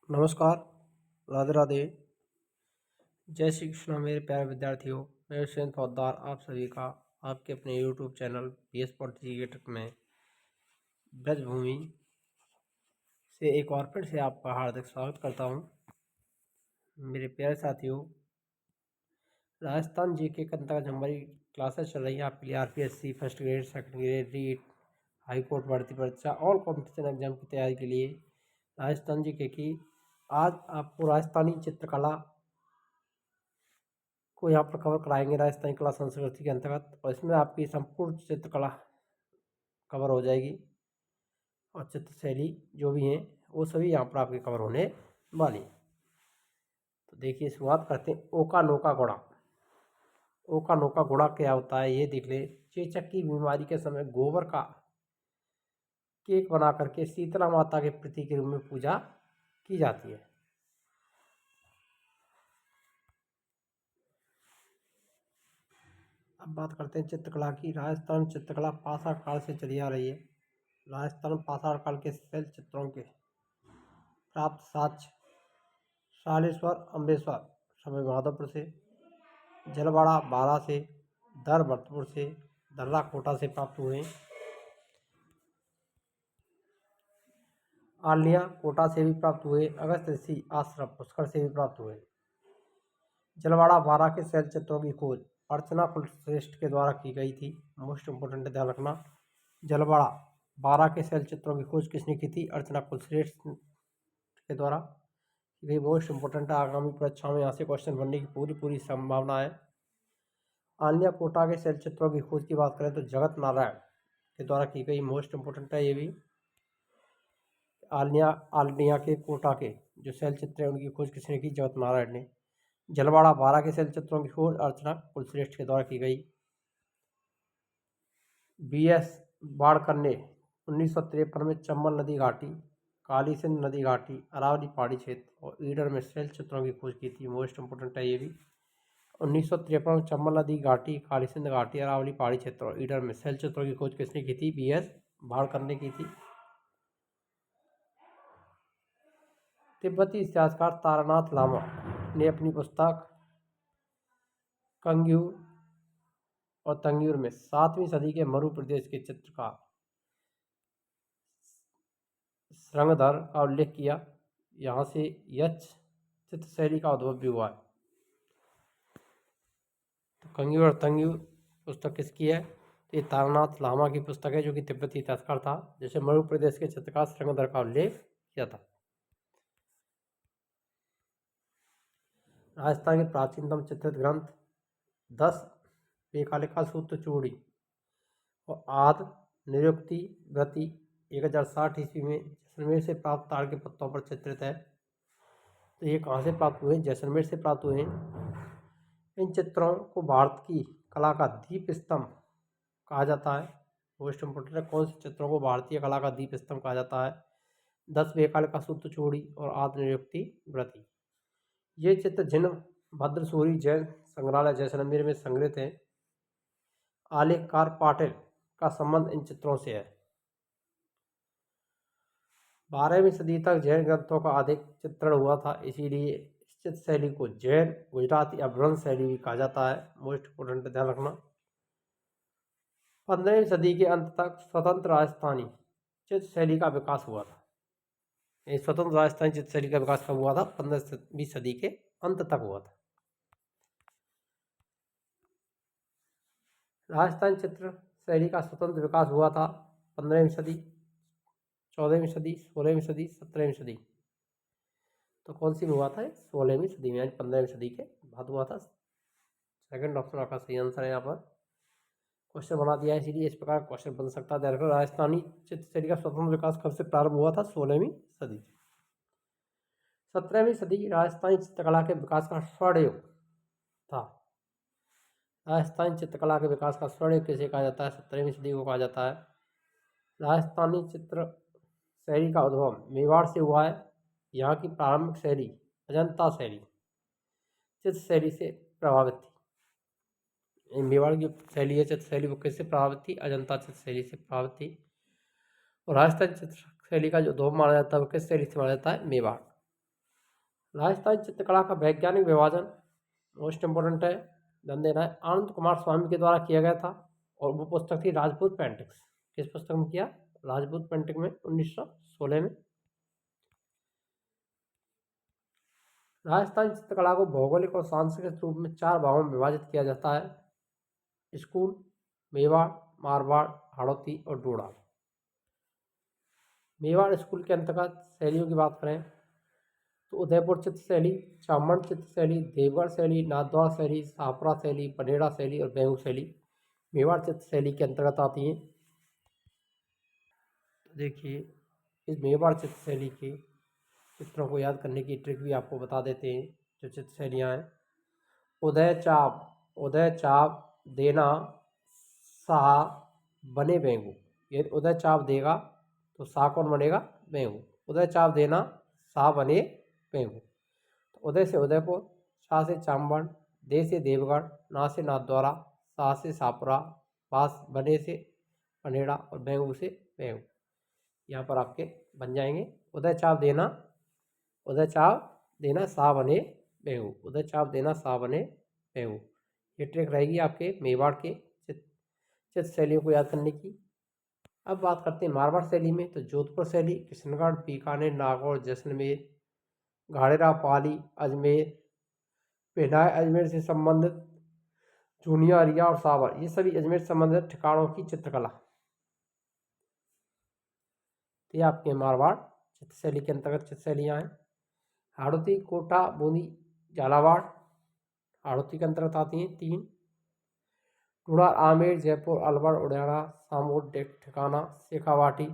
नमस्कार, राधे राधे। जय श्री कृष्ण मेरे प्यारे विद्यार्थियों। मैं हुसैन फौजदार आप सभी का आपके अपने यूट्यूब चैनल PS पॉलिटिकेटर में ब्रजभूमि से एक और फिर से आपका हार्दिक स्वागत करता हूं। मेरे प्यारे साथियों, राजस्थान जीके के अंतर्गत हमारी क्लासेस चल रही हैं आपके लिए। RPSC first grade, second grade, REET, high court भर्ती परीक्षा, ऑल कॉम्पिटिशन एग्जाम की तैयारी के लिए राजस्थान जीके की आज आपको राजस्थानी चित्रकला को यहाँ पर कवर कराएंगे राजस्थानी कला संस्कृति के अंतर्गत, और इसमें आपकी संपूर्ण चित्रकला कवर हो जाएगी और चित्र शैली जो भी हैं वो सभी यहाँ पर आपके कवर होने वाली। तो देखिए, शुरुआत करते हैं। ओका नोका घोड़ा। ओका नोका घोड़ा क्या होता है ये देख ले। चेचक की बीमारी के समय गोबर का केक बना करके शीतला माता के प्रतीक के रूप में पूजा की जाती है। अब बात करते हैं चित्रकला की। राजस्थान चित्रकला पाषाण काल से चली आ रही है। राजस्थान में पाषाण काल के शैल चित्रों के प्राप्त साक्ष्य सालेश्वर अम्बेश्वर समय माधोपुर से, जलवाड़ा बारा से, दर भरतपुर से, दर्रा कोटा से प्राप्त हुए। आलिया कोटा से भी प्राप्त हुए। अगस्त ऋषि आश्रम पुष्कर से भी प्राप्त हुए। जलवाड़ा बारा के शैल चित्रों की खोज अर्चना कुलश्रेष्ठ के द्वारा की गई थी। मोस्ट इंपोर्टेंट ध्यान रखना, जलवाड़ा बारा के शैल चित्रों की खोज किसने की थी? अर्चना कुलश्रेष्ठ के द्वारा। ये मोस्ट इंपोर्टेंट है, आगामी परीक्षा में यहाँ से क्वेश्चन बनने की पूरी संभावना है। आलिया कोटा के शैल चित्रों की खोज की बात करें तो जगत नारायण के द्वारा की गई। मोस्ट इंपोर्टेंट है ये भी। आलिया के कोटा के जो शैल चित्र हैं उनकी खोज किसने की? जगत नारायण ने। जलवाड़ा बारा के शैल चित्रों की खोज अर्चना कुलश्रेष्ठ के द्वारा की गई। BS बाड़कर ने 1953 में चंबल नदी घाटी, काली सिंध नदी घाटी, अरावली पहाड़ी क्षेत्र और ईडर में शैल चित्रों की खोज की थी। मोस्ट इंपोर्टेंट है ये भी। 1953 में चंबल नदी घाटी, काली सिंध घाटी, अरावली पहाड़ी क्षेत्र और ईडर में शैल चित्रों की खोज किसने की थी? BS बाड़कर ने की थी। तिब्बती इतिहासकार तारानाथ लामा ने अपनी पुस्तक कंग्यूर और तंग्यूर में 7वीं सदी के मरु प्रदेश के चित्रकार श्रृंगधर का उल्लेख किया। यहाँ से यक्ष चित्र शैली का उद्भव भी हुआ है। तो कंग्यूर और तंग्यूर पुस्तक किसकी है? तो ये तारानाथ लामा की पुस्तक है, जो कि तिब्बती इतिहासकार था, जिसे मरु प्रदेश के चित्रकार श्रृंगधर का उल्लेख किया था। राजस्थान के प्राचीनतम चित्रित ग्रंथ 10 पेकालिका सूत्र चूड़ी और आद निरुक्ति व्रति 1060 ईस्वी में जैसलमेर से प्राप्त ताड़ के पत्तों पर चित्रित है। तो ये कहाँ से प्राप्त हुए? जैसलमेर से प्राप्त हुए। इन चित्रों को भारत की कला का दीप स्तंभ कहा जाता है। मोस्ट इंपोर्टेंट है, कौन से चित्रों को भारतीय कला का दीप स्तंभ कहा जाता है? 10 पेकालिका सूत्र चूड़ी और आद निरुक्ति व्रति। ये चित्र जिन भद्रसूरी जैन संग्रहालय जैसलमेर में संग्रहित हैं। आलेखकार पाटिल का संबंध इन चित्रों से है। 12वीं सदी तक जैन ग्रंथों का अधिक चित्रण हुआ था, इसीलिए इस चित्र शैली को जैन गुजराती अपभ्रंश शैली भी कहा जाता है। मोस्ट इंपोर्टेंट ध्यान रखना। 15वीं सदी के अंत तक स्वतंत्र राजस्थानी चित्र शैली का विकास हुआ था। स्वतंत्र राजस्थानी चित्र शैली का विकास कब हुआ था? 15वीं सदी के अंत तक हुआ था। राजस्थानी चित्र शैली का स्वतंत्र विकास हुआ था 15वीं सदी, 14वीं सदी, 16वीं सदी, 17वीं सदी। तो कौन सी में हुआ था? 16वीं सदी में, यानी 15वीं सदी के बाद हुआ था। सेकंड ऑप्शन आपका सही आंसर है। यहाँ पर क्वेश्चन बना दिया है, इसीलिए इस प्रकार क्वेश्चन बन सकता है। देखो, राजस्थानी चित्र शैली का स्वतंत्र विकास कब से प्रारंभ हुआ था? 16वीं सदी। 17वीं सदी राजस्थानी चित्रकला के विकास का स्वर्ण युग था। राजस्थानी चित्रकला के विकास का स्वर्ण युग किसे कहा जाता है? 17वीं सदी को कहा जाता है। राजस्थानी चित्र शैली का उद्भव मेवाड़ से हुआ है। यहाँ की प्रारंभिक शैली अजंता शैली चित्र शैली से प्रभावित थी। मेवाड़ की शैली है चित्र शैली, वो किससे प्रभावित थी? अजंता चित्र शैली से प्रभावित थी। और राजस्थानी चित्र शैली का जो उद्भव माना जाता है वो किस शैली से माना जाता है? मेवाड़। राजस्थानी चित्रकला का वैज्ञानिक विभाजन मोस्ट इम्पोर्टेंट है, ध्यान देना है, आनंद कुमार स्वामी के द्वारा किया गया था और वो पुस्तक थी राजपूत पेंटिंग्स। किस पुस्तक में किया? राजपूत पेंटिंग में 1916 में। राजस्थानी चित्रकला को भौगोलिक और सांस्कृतिक रूप में 4 भागों में विभाजित किया जाता है: स्कूल, मेवाड़, मारवाड़, हाड़ौती और डोडा। मेवाड़ स्कूल के अंतर्गत शैलियों की बात करें तो उदयपुर चित्र शैली, चामंड चित्र शैली, देवगढ़ शैली, नाथद्वारा शैली, शाहपुरा शैली, पनेड़ा शैली और बेंगू शैली मेवाड़ चित्र शैली के अंतर्गत आती हैं। देखिए, इस मेवाड़ चित्र शैली के चित्रों को याद करने की ट्रिक भी आपको बता देते हैं। जो चित्र शैलियाँ हैं: उदय चाप देना, सा बने बेंगू। ये उदय चाप देगा तो सा कौन बनेगा? बेंगू। उदय चाप देना, सा बने बेंगू। तो उदय से उदयपुर, शाह से चांबड़, दे से देवगढ़, ना से नाथद्वारा, सा से शाहपुरा, पास बने से पनेड़ा और बेंगू से बेंगू। यहाँ पर आपके बन जाएंगे उदय चाप देना, सा बने बेंगू, उदय चाप देना, सा बने बेंगू। ये ट्रिक रहेगी आपके मेवाड़ के चित्र शैलियों को याद करने की। अब बात करते हैं मारवाड़ शैली में, तो जोधपुर शैली, किशनगढ़, बीकानेर, नागौर, जैसलमेर, घाड़ेरा, पाली, अजमेर, पेनाय अजमेर से संबंधित, चूनिया, अरिया और सावर, ये सभी अजमेर से संबंधित ठिकानों की चित्रकला। तो ये आपके मारवाड़ चित्र शैली के अंतर्गत चित्र शैलियाँ हैं। हाड़ौती, कोटा, बूंदी, झालावाड़ हाड़ौती के अंतर्गत आती हैं 3। टूड़ा, आमेर, जयपुर, अलवर, उड़ियाना, सामूर, ठिकाना, शेखावाटी,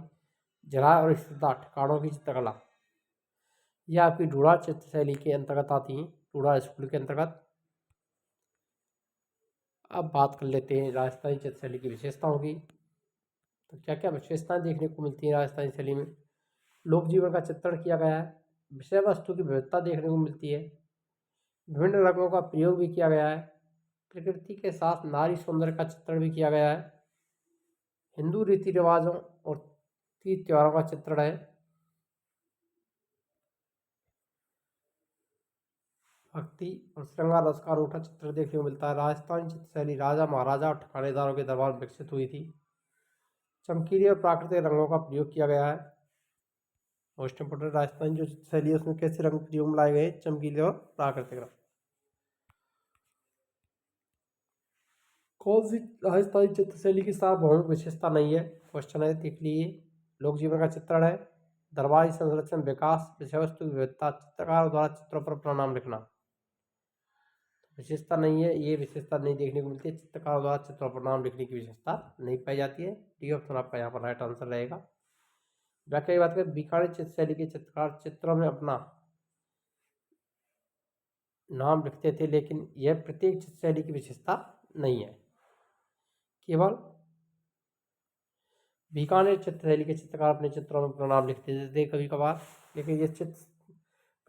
जराय और स्थिरता ठिकानों की चित्रकला। यह आपकी ढूढ़ा चित्र शैली के अंतर्गत आती हैं, ढूढ़ा स्कूल के अंतर्गत। अब बात कर लेते हैं राजस्थानी चित्र शैली की विशेषताओं की। तो क्या क्या विशेषताएं देखने को मिलती हैं राजस्थानी शैली में? लोक जीवन का चित्रण किया गया है, विषय वस्तु की विविधता देखने को मिलती है, विभिन्न रंगों का प्रयोग भी किया गया है, प्रकृति के साथ नारी सौंदर्य का चित्रण भी किया गया है, हिंदू रीति रिवाजों और तीज त्योहारों का चित्रण है, भक्ति और श्रृंगार रस का अनूठा चित्र देखने को मिलता है। राजस्थानी चित्र शैली राजा, महाराजा और ठिकानेदारों के दरबार में विकसित हुई थी। चमकीले और प्राकृतिक रंगों का प्रयोग किया गया है। मोस्ट इम्पोर्टेंट राजस्थानी जो चित्र शैली है उसमें कैसे रंग प्रयोग में लाए गए? चमकीले और प्राकृतिक रंग। कौन सी राजस्थानी चित्र शैली की सार्वभौमिक विशेषता नहीं है? क्वेश्चन है, देख लीजिए। लोक जीवन का चित्रण है, दरबारी संरक्षण, विकास, विषय वस्तु की विविधता, चित्रकारों द्वारा चित्रों पर अपना नाम लिखना। विशेषता नहीं है, ये विशेषता नहीं देखने को मिलती है। चित्रकारों द्वारा चित्रों पर नाम लिखने की विशेषता नहीं पाई जाती है। डी ऑप्शन आपका यहाँ पर राइट आंसर रहेगा। व्याख्या की बात करें, बीकानेर चित्र शैली के चित्रकार चित्रों में अपना नाम लिखते थे, लेकिन यह प्रत्येक चित्र शैली की विशेषता नहीं है। केवल बीकानेर चित्र शैली के चित्रकार अपने चित्रों में अपना नाम लिखते थे कभी कभार, लेकिन ये चित्र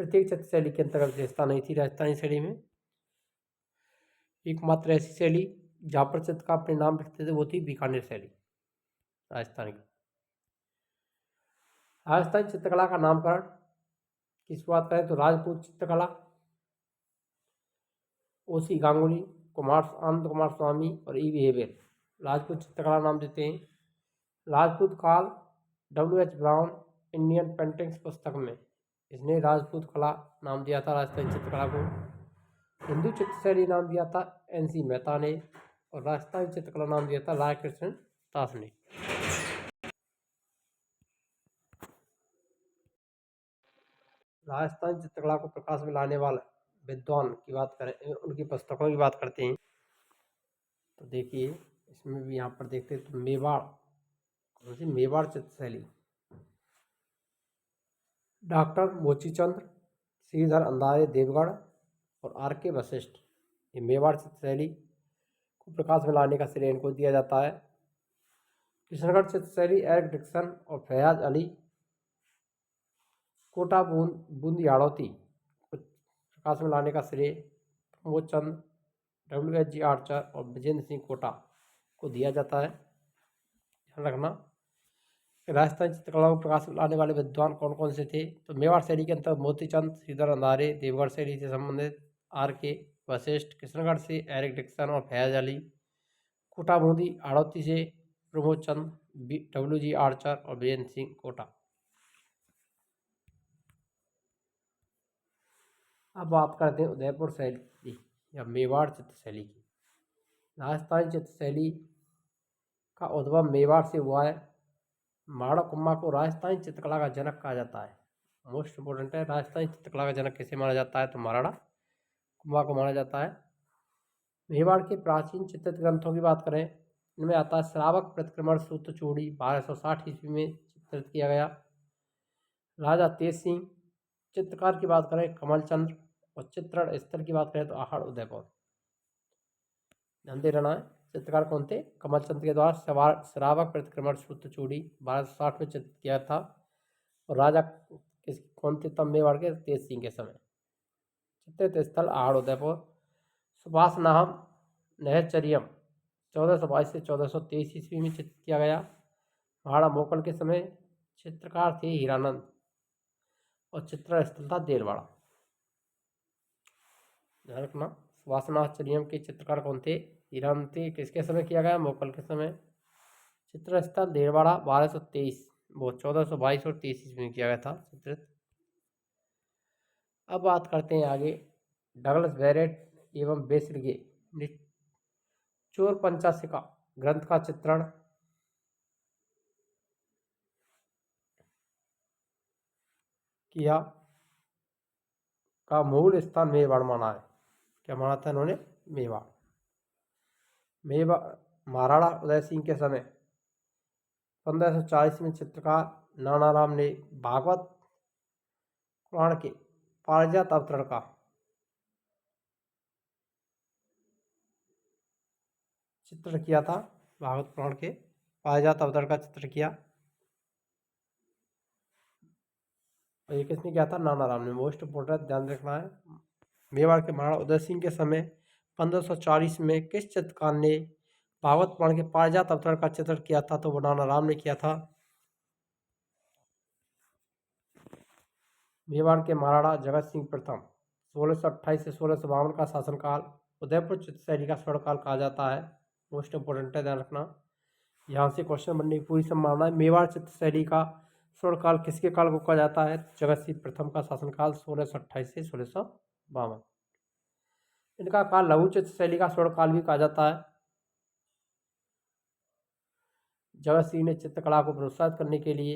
प्रत्येक चित्र शैली के अंतर्गत विशेषता नहीं थी राजस्थानी शैली में। एकमात्र ऐसी शैली जहाँ पर चित्रकार अपने नाम लिखते थे वो थी बीकानेर शैली राजस्थान की। राजस्थानी चित्रकला का नामकरण की शुरुआत करें तो राजपूत चित्रकला, ओसी गांगुली, आनंद कुमार स्वामी और ई वी हेबेर राजपूत चित्रकला नाम देते हैं। राजपूत काल, W.H. ब्राउन इंडियन पेंटिंग्स पुस्तक में इसने राजपूत कला नाम दिया था राजस्थानी चित्रकला को। हिंदू चित्र शैली नाम दिया था N.C. मेहता ने, और राजस्थानी चित्रकला नाम दिया था राय कृष्ण दास ने। राजस्थानी चित्रकला को प्रकाश में लाने वाले विद्वान की बात करें, उनकी पुस्तकों की बात करते हैं तो देखिए इसमें भी यहाँ पर देखते हैं तो मेवाड़ चित्र शैली, डॉक्टर मोचीचंद्र, श्रीधर अंधारे देवगढ़ और R.K. वशिष्ठ, ये मेवाड़ चित्र शैली को प्रकाश में लाने का श्रेय इनको दिया जाता है। किशनगढ़ चित्र शैली एरिक डिक्सन और फैयाज अली, कोटा बूंदी हाड़ौती को प्रकाश में लाने का श्रेय प्रमोद चंद, W.H.G. आर्चर और विजेंद्र सिंह कोटा को दिया जाता है, ध्यान रखना। राजस्थानी चित्रकला को प्रकाश में लाने वाले विद्वान कौन कौन से थे? तो मेवाड़ शैली के अंतर्गत मोतीचंद, श्रीधर अंधारे, देवगढ़ शैली से संबंधित आर के वशिष्ठ, कृष्णगढ़ से एरिक डिक्सन और फैज अली, कोटा बूंदी हाड़ौती से प्रमोद चंद, डब्ल्यू जी आर्चर और बीएन सिंह कोटा। अब बात करते हैं उदयपुर शैली या मेवाड़ चित्र शैली की। राजस्थानी चित्र शैली का उद्भव मेवाड़ से हुआ है। माड़ा कुम्भा को राजस्थानी चित्रकला का जनक कहा जाता है। मोस्ट इम्पोर्टेंट है, राजस्थानी चित्रकला का जनक किसे माना जाता है? तो महाराणा कुम्भा को माना जाता है। मेवाड़ के प्राचीन चित्रित ग्रंथों की बात करें, इनमें आता है श्रावक प्रतिक्रमण सूत्र चूड़ी 1260 ईस्वी में चित्रित किया गया। राजा तेज सिंह। चित्रकार की बात करें कमलचंद्र, और चित्रण स्थल की बात करें तो आहड़ उदयपुर। ध्यान दे रहना है, चित्रकार कौन थे? कमलचंद्र के द्वारा श्रावक प्रतिक्रमण सूत्र चूड़ी 1260 में चित्रित किया था। और राजा कौन थे तब मेवाड़ के? तेज सिंह के समय। चित्रित स्थल आहड़ उदयपुर। सुभाष नाम नहचरियम 1422 से 1423 ईस्वी में चित्रित किया गया। महाराणा मोकल के समय। चित्रकार थे हीरानंद और चित्रण स्थल था देलवाड़ा। ध्यान रखना, सुभाषनाथचर्यम के चित्रकार कौन थे? हीरानंद थे। किसके समय किया गया? मोकल के समय। चित्र स्थल देलवाड़ा 1223, वो 1422 और 23 ईस्वी में किया गया था चित्रित। अब बात करते हैं आगे डगलस बैरेट एवं बेसरगे चोर पंचाशिका ग्रंथ का चित्रण किया का मूल स्थान मेवाड़ माना है। क्या माना था इन्होंने? मेवाड़। महाराणा उदय सिंह के समय 1540 में चित्रकार नानाराम ने भागवत पुराण के पारिजात अवतरण का चित्र किया था। भागवत पुराण के पारिजात अवतरण का चित्र किया, और ये किसने किया था? नानाराम ने। मोस्ट इम्पोर्टेंट ध्यान रखना है। मेवाड़ के महाराणा उदय सिंह के समय 1540 में किस चित्रकार ने भागवत पुराण के पारिजात अवतरण का चित्र किया था? तो वो नानाराम ने किया था। मेवाड़ के महाराणा जगत सिंह प्रथम 1628 से 1652 का शासनकाल उदयपुर चित्र शैली का स्वर्णकाल कहा जाता है। मोस्ट इम्पोर्टेंट है, ध्यान रखना, यहाँ से क्वेश्चन बनने की पूरी संभावना है। मेवाड़ चित्र शैली का स्वर्णकाल किसके काल को कहा जाता है? जगत सिंह प्रथम का शासनकाल 1628 से 1652। इनका काल लघु चित्र शैली का स्वर्णकाल भी कहा जाता है। जगत सिंह ने चित्रकला को प्रोत्साहित करने के लिए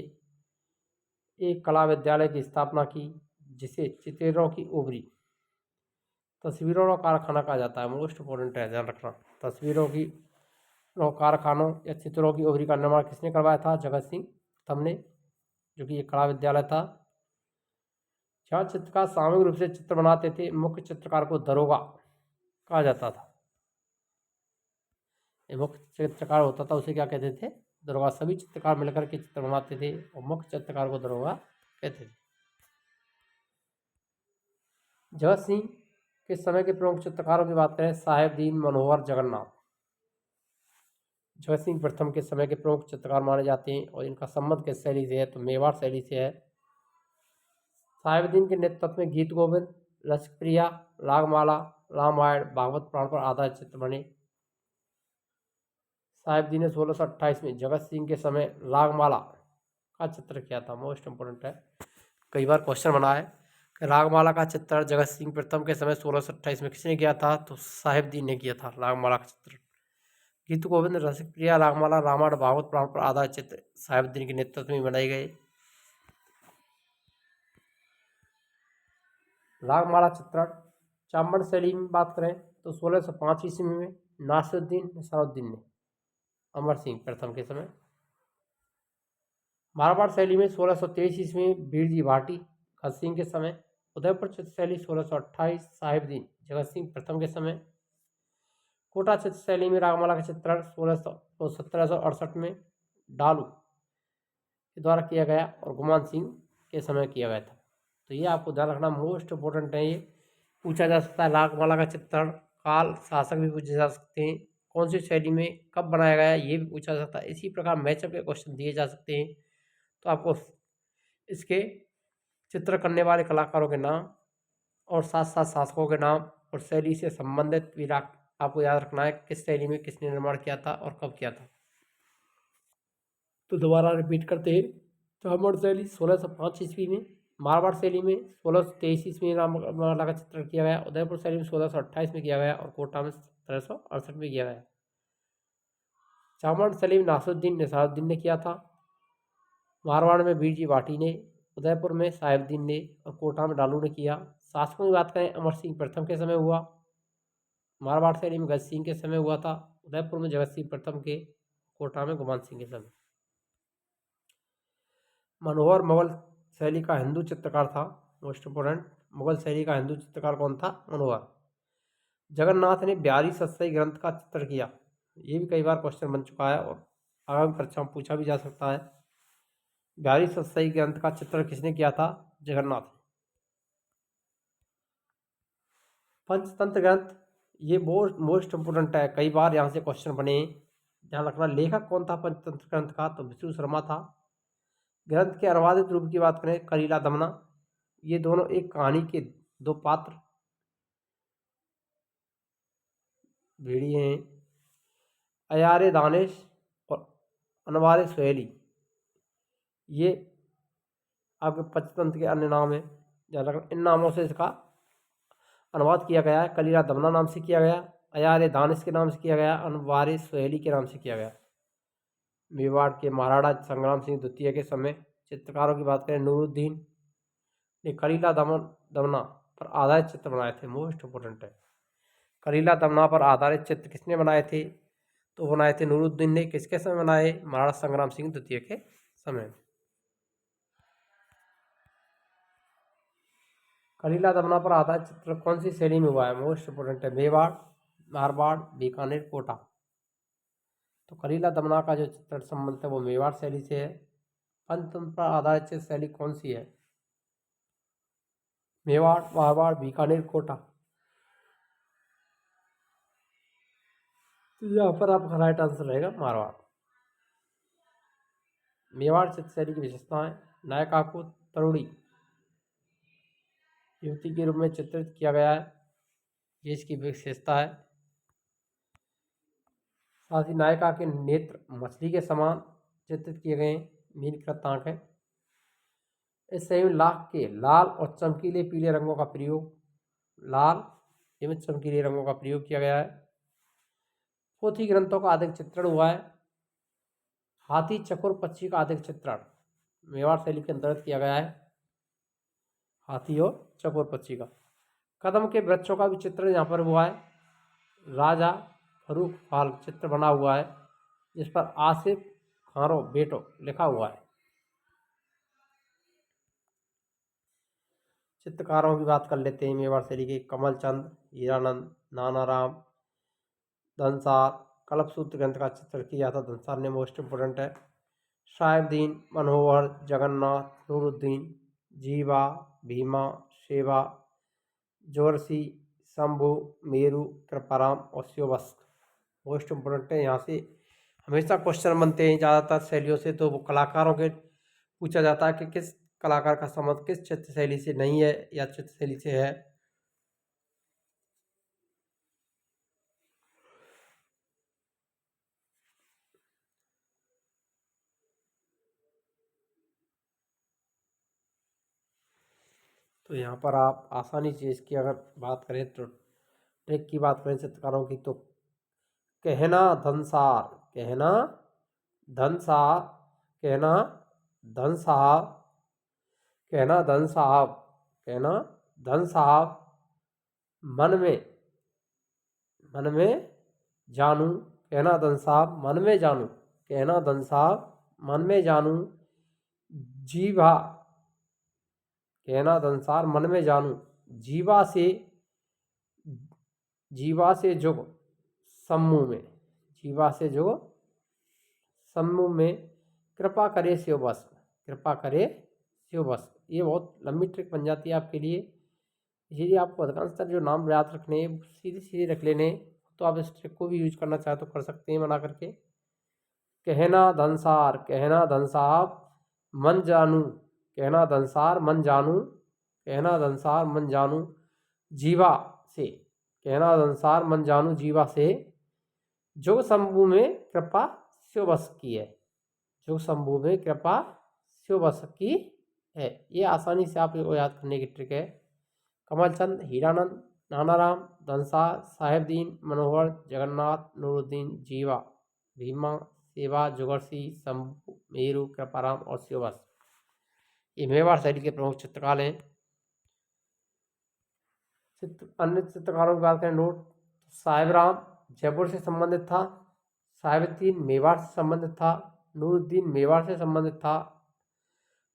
एक कला विद्यालय की स्थापना की, जिसे चित्रों की ओवरी तस्वीरों का कारखाना कहा जाता है। मोस्ट इम्पोर्टेंट है, ध्यान रखना। तस्वीरों की कारखानों या चित्रों की ओवरी का निर्माण किसने करवाया था? जगत सिंह प्रथम ने, जो कि एक कला विद्यालय था। जहाँ चित्रकार सामूहिक रूप से चित्र बनाते थे, मुख्य चित्रकार को दरोगा कहा जाता था। मुख्य चित्रकार होता था, उसे क्या कहते थे? दरोगा। सभी चित्रकार मिलकर के चित्र बनाते थे और मुख्य चित्रकार को दरोगा कहते थे। जगत सिंह के समय के प्रमुख चित्रकारों की बात करें, साहेबदीन मनोहर जगन्नाथ जगत सिंह प्रथम के समय के प्रमुख चित्रकार माने जाते हैं, और इनका संबंध किस शैली से है? तो मेवाड़ शैली से है। साहेबदीन के नेतृत्व में गीत गोविंद, रसप्रिया, रागमाला, रामायण, भागवत पुराण पर आधारित चित्र बने। साहेबदीन ने 1628 में जगत सिंह के समय रागमाला का चित्र किया था। मोस्ट इम्पोर्टेंट है, कई बार क्वेश्चन बना है कि रागमाला का चित्र जगत सिंह प्रथम के समय 1628 में किसने किया था? तो साहेबदीन ने किया था रागमाला का चित्र। गीत गोविंद, रसप्रिया, रागमाला, रामायण, भागवत पुराण पर आधारित चित्र साहेबदीन के नेतृत्व में बनाए गए। रागमाला चित्रण चांबड़ शैली में बात करें तो 1605 ईस्वी में नासिरुद्दीन निसारुद्दीन ने, अमर सिंह प्रथम के समय। मारवाड़ शैली में 1623 ईस्वी में बीरजी भाटी भगत सिंह के समय। उदयपुर चित्र शैली 1628 साहिबदीन जगत सिंह प्रथम के समय। कोटा चित्र शैली में रागमाला का चित्रण 1768 में डालू के द्वारा किया गया और गुमान सिंह के समय किया गया था। तो ये आपको ध्यान रखना, मोस्ट इम्पोर्टेंट है। ये पूछा जा सकता है, रागमाला का चित्रण काल, शासक भी पूछे जा सकते हैं, कौन सी शैली में कब बनाया गया ये भी पूछा जा सकता है। इसी प्रकार मैचअप के क्वेश्चन दिए जा सकते हैं। तो आपको इसके चित्र करने वाले कलाकारों के नाम और साथ साथ शासकों के नाम और शैली से संबंधित भी आपको याद रखना है, किस शैली में किसने निर्माण किया था और कब किया था। तो दोबारा रिपीट करते हैं। चाहमाड़ शैली 1605 ईस्वी में, मारवाड़ शैली में 1623 ईस्वी में रामलला का चित्रण किया गया, उदयपुर शैली में 1628 में किया गया और कोटा में 1768 में किया गया। चाहमाड़ शैली में नासिरुद्दीन निसारुद्दीन ने किया था, मारवाड़ में बीरजी भाटी ने, उदयपुर में साहिबुद्दीन ने और कोटा में डालू ने किया। शासकों की बात करें, अमर सिंह प्रथम के समय हुआ, मारवाड़ शैली में गज सिंह के समय हुआ था, उदयपुर में जगत सिंह प्रथम के, कोटा में गुमान सिंह के समय। मनोहर मुगल शैली का हिंदू चित्रकार था, मोस्ट इंपोर्टेंट। मुगल शैली का हिंदू चित्रकार कौन था? मनोहर। जगन्नाथ ने 42 सतसई ग्रंथ का चित्र किया, ये भी कई बार क्वेश्चन बन चुका है और आगामी परीक्षा में पूछा भी जा सकता है। 42 सतसई ग्रंथ का चित्र किसने किया था? जगन्नाथ। पंचतंत्र ग्रंथ, ये मोस्ट इंपोर्टेंट है, कई बार यहाँ से क्वेश्चन बने। ध्यान रखना, लेखक कौन था पंचतंत्र ग्रंथ का? तो विष्णु शर्मा था। ग्रंथ के अनुवादित रूप की बात करें, कलीला दमना, ये दोनों एक कहानी के दो पात्र भेड़िए हैं। अयारे दानिश और अनवारे सुहेली, ये आपके पंचतंत्र के अन्य नाम है। इन नामों से इसका अनुवाद किया गया है। कलीला दमना नाम से किया गया, अयारे दानिश के नाम से किया गया, अनवारे सुहेली के नाम से किया गया। मेवाड़ के महाराणा संग्राम सिंह द्वितीय के समय चित्रकारों की बात करें, नूरुद्दीन ने कलीला दमना पर आधारित चित्र बनाए थे। मोस्ट इंपोर्टेंट है, कलीला दमना पर आधारित चित्र किसने बनाए थे? तो बनाए थे नूरुद्दीन ने। किसके समय बनाए? महाराणा संग्राम सिंह द्वितीय के समय। कलीला दमना पर आधारित चित्र कौन सी शैली में हुआ है? मोस्ट इंपोर्टेंट है, मेवाड़, मारवाड़, बीकानेर, कोटा। तो कलीला दमना का जो चित्रण संबंध है वो मेवाड़ शैली से है। पंचतंत्र पर आधारित शैली कौन सी है? मेवाड़, मारवाड़, बीकानेर, कोटा। तो यहाँ पर आपका राइट आंसर रहेगा मारवाड़। मेवाड़ चित्र शैली की विशेषताएं, नायिका को तरुणी युवती के रूप में चित्रित किया गया है, ये इसकी विशेषता है। साथ ही नायिका के नेत्र मछली के समान चित्रित किए गए, मीनकृत आंख है। इस शैली में लाख के लाल और चमकीले पीले रंगों का प्रयोग, लाल एवं चमकीले रंगों का प्रयोग किया गया है। पोथी ग्रंथों का अधिक चित्रण हुआ है। हाथी, चकोर, पक्षी का अधिक चित्रण मेवाड़ शैली के अंतर्गत किया गया है, हाथी और चकोर पक्षी का। कदम के वृक्षों का भी चित्रण यहाँ पर हुआ है। राजा फरूख फाल चित्र बना हुआ है, जिस पर आसिफ खारो बेटो लिखा हुआ है। चित्रकारों की बात कर लेते हैं मेवाड़ शैली के। कमलचंद, हीरानंद, नानाराम, धनसार, कल्पसूत्र ग्रंथ का चित्र किया था धनसार ने, मोस्ट इंपोर्टेंट है। साहिबुद्दीन, मनोहर, जगन्नाथ, नूरुद्दीन, जीवा, भीमा, सेवा, जोरसी, शंभु, मेरू, कृपाराम और शिवस्क। मोस्ट इंपोर्टेंट है, यहाँ से हमेशा क्वेश्चन बनते हैं ज़्यादातर शैलियों से। तो वो कलाकारों के पूछा जाता है कि किस कलाकार का संबंध किस चित्र शैली से नहीं है या चित्र शैली से है। तो यहाँ पर आप आसानी से इसकी अगर बात करें तो ट्रिक की बात करें चित्रकारों की, तो कहना धनसार, कहना धनसार, कहना धन साहब, कहना धन साहब, कहना धन साहब, मन में जानू, कहना धन साहब मन में जानू, कहना धन साहब मन में जानू, जीवा, कहना धनसार मन में जानू, जीवा से जुग समूह में, जीवा से जुग समूह में, कृपा करे शिव बस, कृपा करे शिव बस। ये बहुत लंबी ट्रिक बन जाती है आपके लिए, इसलिए आपको अधिकांशतः जो नाम याद रखने सीधे सीधे रख लेने। तो आप इस ट्रिक को भी यूज करना चाहे तो कर सकते हैं मना करके। कहना धनसार, कहना धन साहब मन जानू कहना धनसार मन जानू कहना धनसार मन जानू जीवा से कहना धनसार मन जानू जीवा से जोग शंभु में कृपा स्यो बस की है। जोग शंभु में कृपा स्यो बस की है। ये आसानी से आप इसको याद करने की ट्रिक है। कमलचंद, हीरानंद, नानाराम, धनसार, साहेबदीन, मनोहर, जगन्नाथ, नूरुद्दीन, जीवा, भीमा, सेवा, जुगर्सी, शंभु, मेरू, कृपाराम और शिवबस। ये मेवाड़ शैली के प्रमुख चित्रकार हैं। अन्य चित्रकारों की बात करें नोट, साहेबराम जयपुर से संबंधित था, साहेबुद्दीन मेवाड़ से संबंधित था, नूरुद्दीन मेवाड़ से संबंधित था,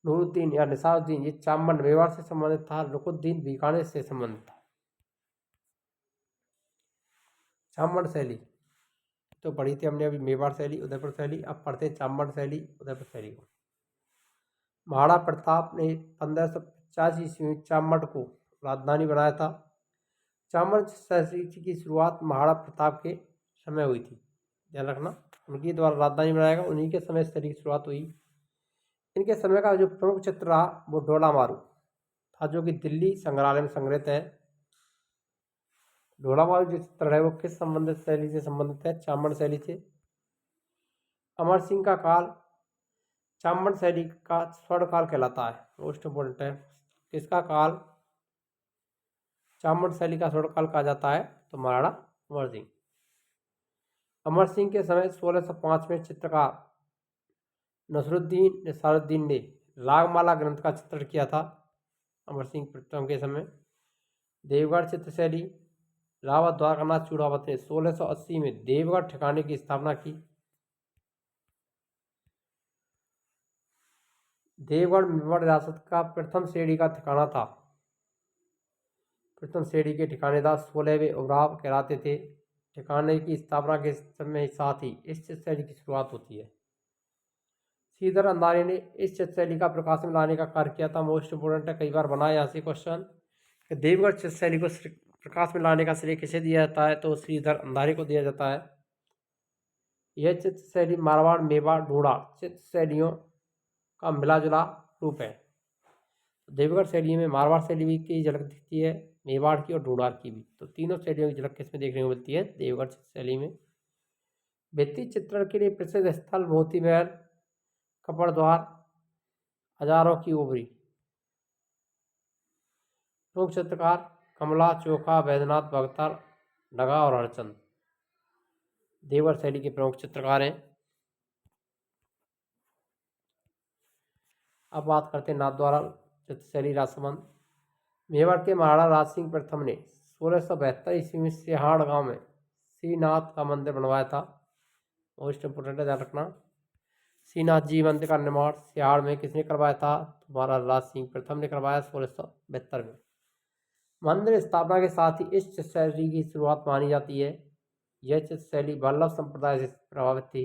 नूरुद्दीन या निसारुद्दीन ये चाम्बन मेवाड़ से संबंधित था, रुकुद्दीन बीकानेर से संबंधित था। चाम्बन शैली तो पढ़ी थी हमने अभी, मेवाड़ शैली, उदयपुर शैली। अब पढ़ते चाम्बन शैली, उदयपुर शैली को। महाराणा प्रताप ने 1550 ईस्वी में चाम्बन को राजधानी बनाया था। चाम्बन शैली की शुरुआत महाराणा प्रताप के समय हुई थी, ध्यान रखना। उनकी द्वारा राजधानी बनाया गया, उन्हीं के समय शैली की शुरुआत हुई। इनके समय का जो प्रमुख चित्र रहा वो डोला मारू था, जो कि दिल्ली संग्रहालय में संग्रहित है। डोला मारू जो चित्र है वो किस संबंधित शैली से संबंधित है? चाम्बन शैली से। अमर सिंह का काल चाम्बन शैली का स्वर्ण काल कहलाता है, मोस्ट इम्पोर्टेंट है। किसका काल चाम्बन शैली का स्वर्ण काल कहा जाता है? तो महाराणा अमर सिंह। अमर सिंह के समय 1605 में चित्रकार नसरुद्दीन निसारुद्दीन ने रागमाला ग्रंथ का चित्रण किया था। अमर सिंह प्रथम के समय। देवगढ़ चित्रशैली रावत द्वारकानाथ चूड़ावत ने 1680 में देवगढ़ ठिकाने की स्थापना की। देवगढ़ मेवाड़ रियासत का प्रथम श्रेणी का ठिकाना था। प्रथम श्रेणी के ठिकानेदार 16वें उमराव कहलाते थे। ठिकाने की स्थापना के समय साथ ही इस चित्रशैली की शुरुआत होती है। श्रीधर अंधारी ने इस चित्रशैली का प्रकाश में लाने का कार्य किया था, मोस्ट इंपोर्टेंट है, कई बार बना है यहाँ से क्वेश्चन। देवगढ़ चित्रशैली को प्रकाश में लाने का श्रेय किसे दिया जाता है? तो श्रीधर अंधारी को दिया जाता है। यह चित्रशैली मारवाड़, मेवाड़, ढूंढा चित्रशैलियों का मिला जुला रूप है। देवगढ़ शैली में मारवाड़ शैली की झलक दिखती है, मेवाड़ की और ढूंढार की भी। तो तीनों शैलियों की झलक किसमें देखने को मिलती है? देवगढ़ शैली में। भित्ति चित्रण के लिए प्रसिद्ध स्थल मोती महल, कपड़द्वार, हजारों की ओबरी। प्रमुख चित्रकार कमला, चोखा, वैद्यनाथ, भगतर, डगा और हरचंद देवगढ़ शैली के प्रमुख चित्रकार हैं। अब बात करते हैं नाथद्वारा चित्रशैली राजसमंद। मेवाड़ के महाराणा राज सिंह प्रथम ने 1672 ईस्वी में सिहाड़ गांव में श्रीनाथ का मंदिर बनवाया था। मोस्ट इंपोर्टेंट है, ध्यान रखना। श्रीनाथ जी मंदिर का निर्माण सिहाड़ में किसने करवाया था? तो महाराणा राज सिंह प्रथम ने करवाया 1672 में। मंदिर स्थापना के साथ ही इस चित्रशैली की शुरुआत मानी जाती है। यह चित्रशैली वल्लभ संप्रदाय से प्रभावित थी।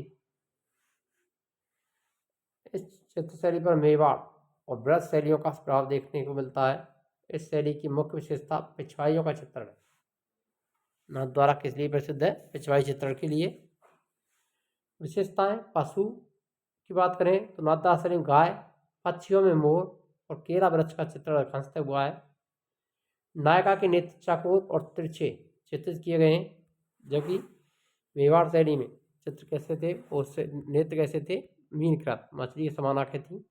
इस चित्रशैली पर मेवाड़ और ब्रज शैलियों का प्रभाव देखने को मिलता है। इस शैली की मुख्य विशेषता पिछवाइयों का चित्रण है। नाथद्वारा किस लिए प्रसिद्ध है? पिछवाई चित्रण के लिए। विशेषताएं, पशु की बात करें तो नाथद्वारा शैली में गाय, पक्षियों में मोर और केला वृक्ष का चित्रण खंसते हुआ है। नायिका के नेत्र चकोर और तिरछे चित्रित किए गए हैं, जबकि मेवाड़ शैली में चित्र कैसे थे और नेत्र कैसे थे? मीनकृत, मछली के समान आंखें थी।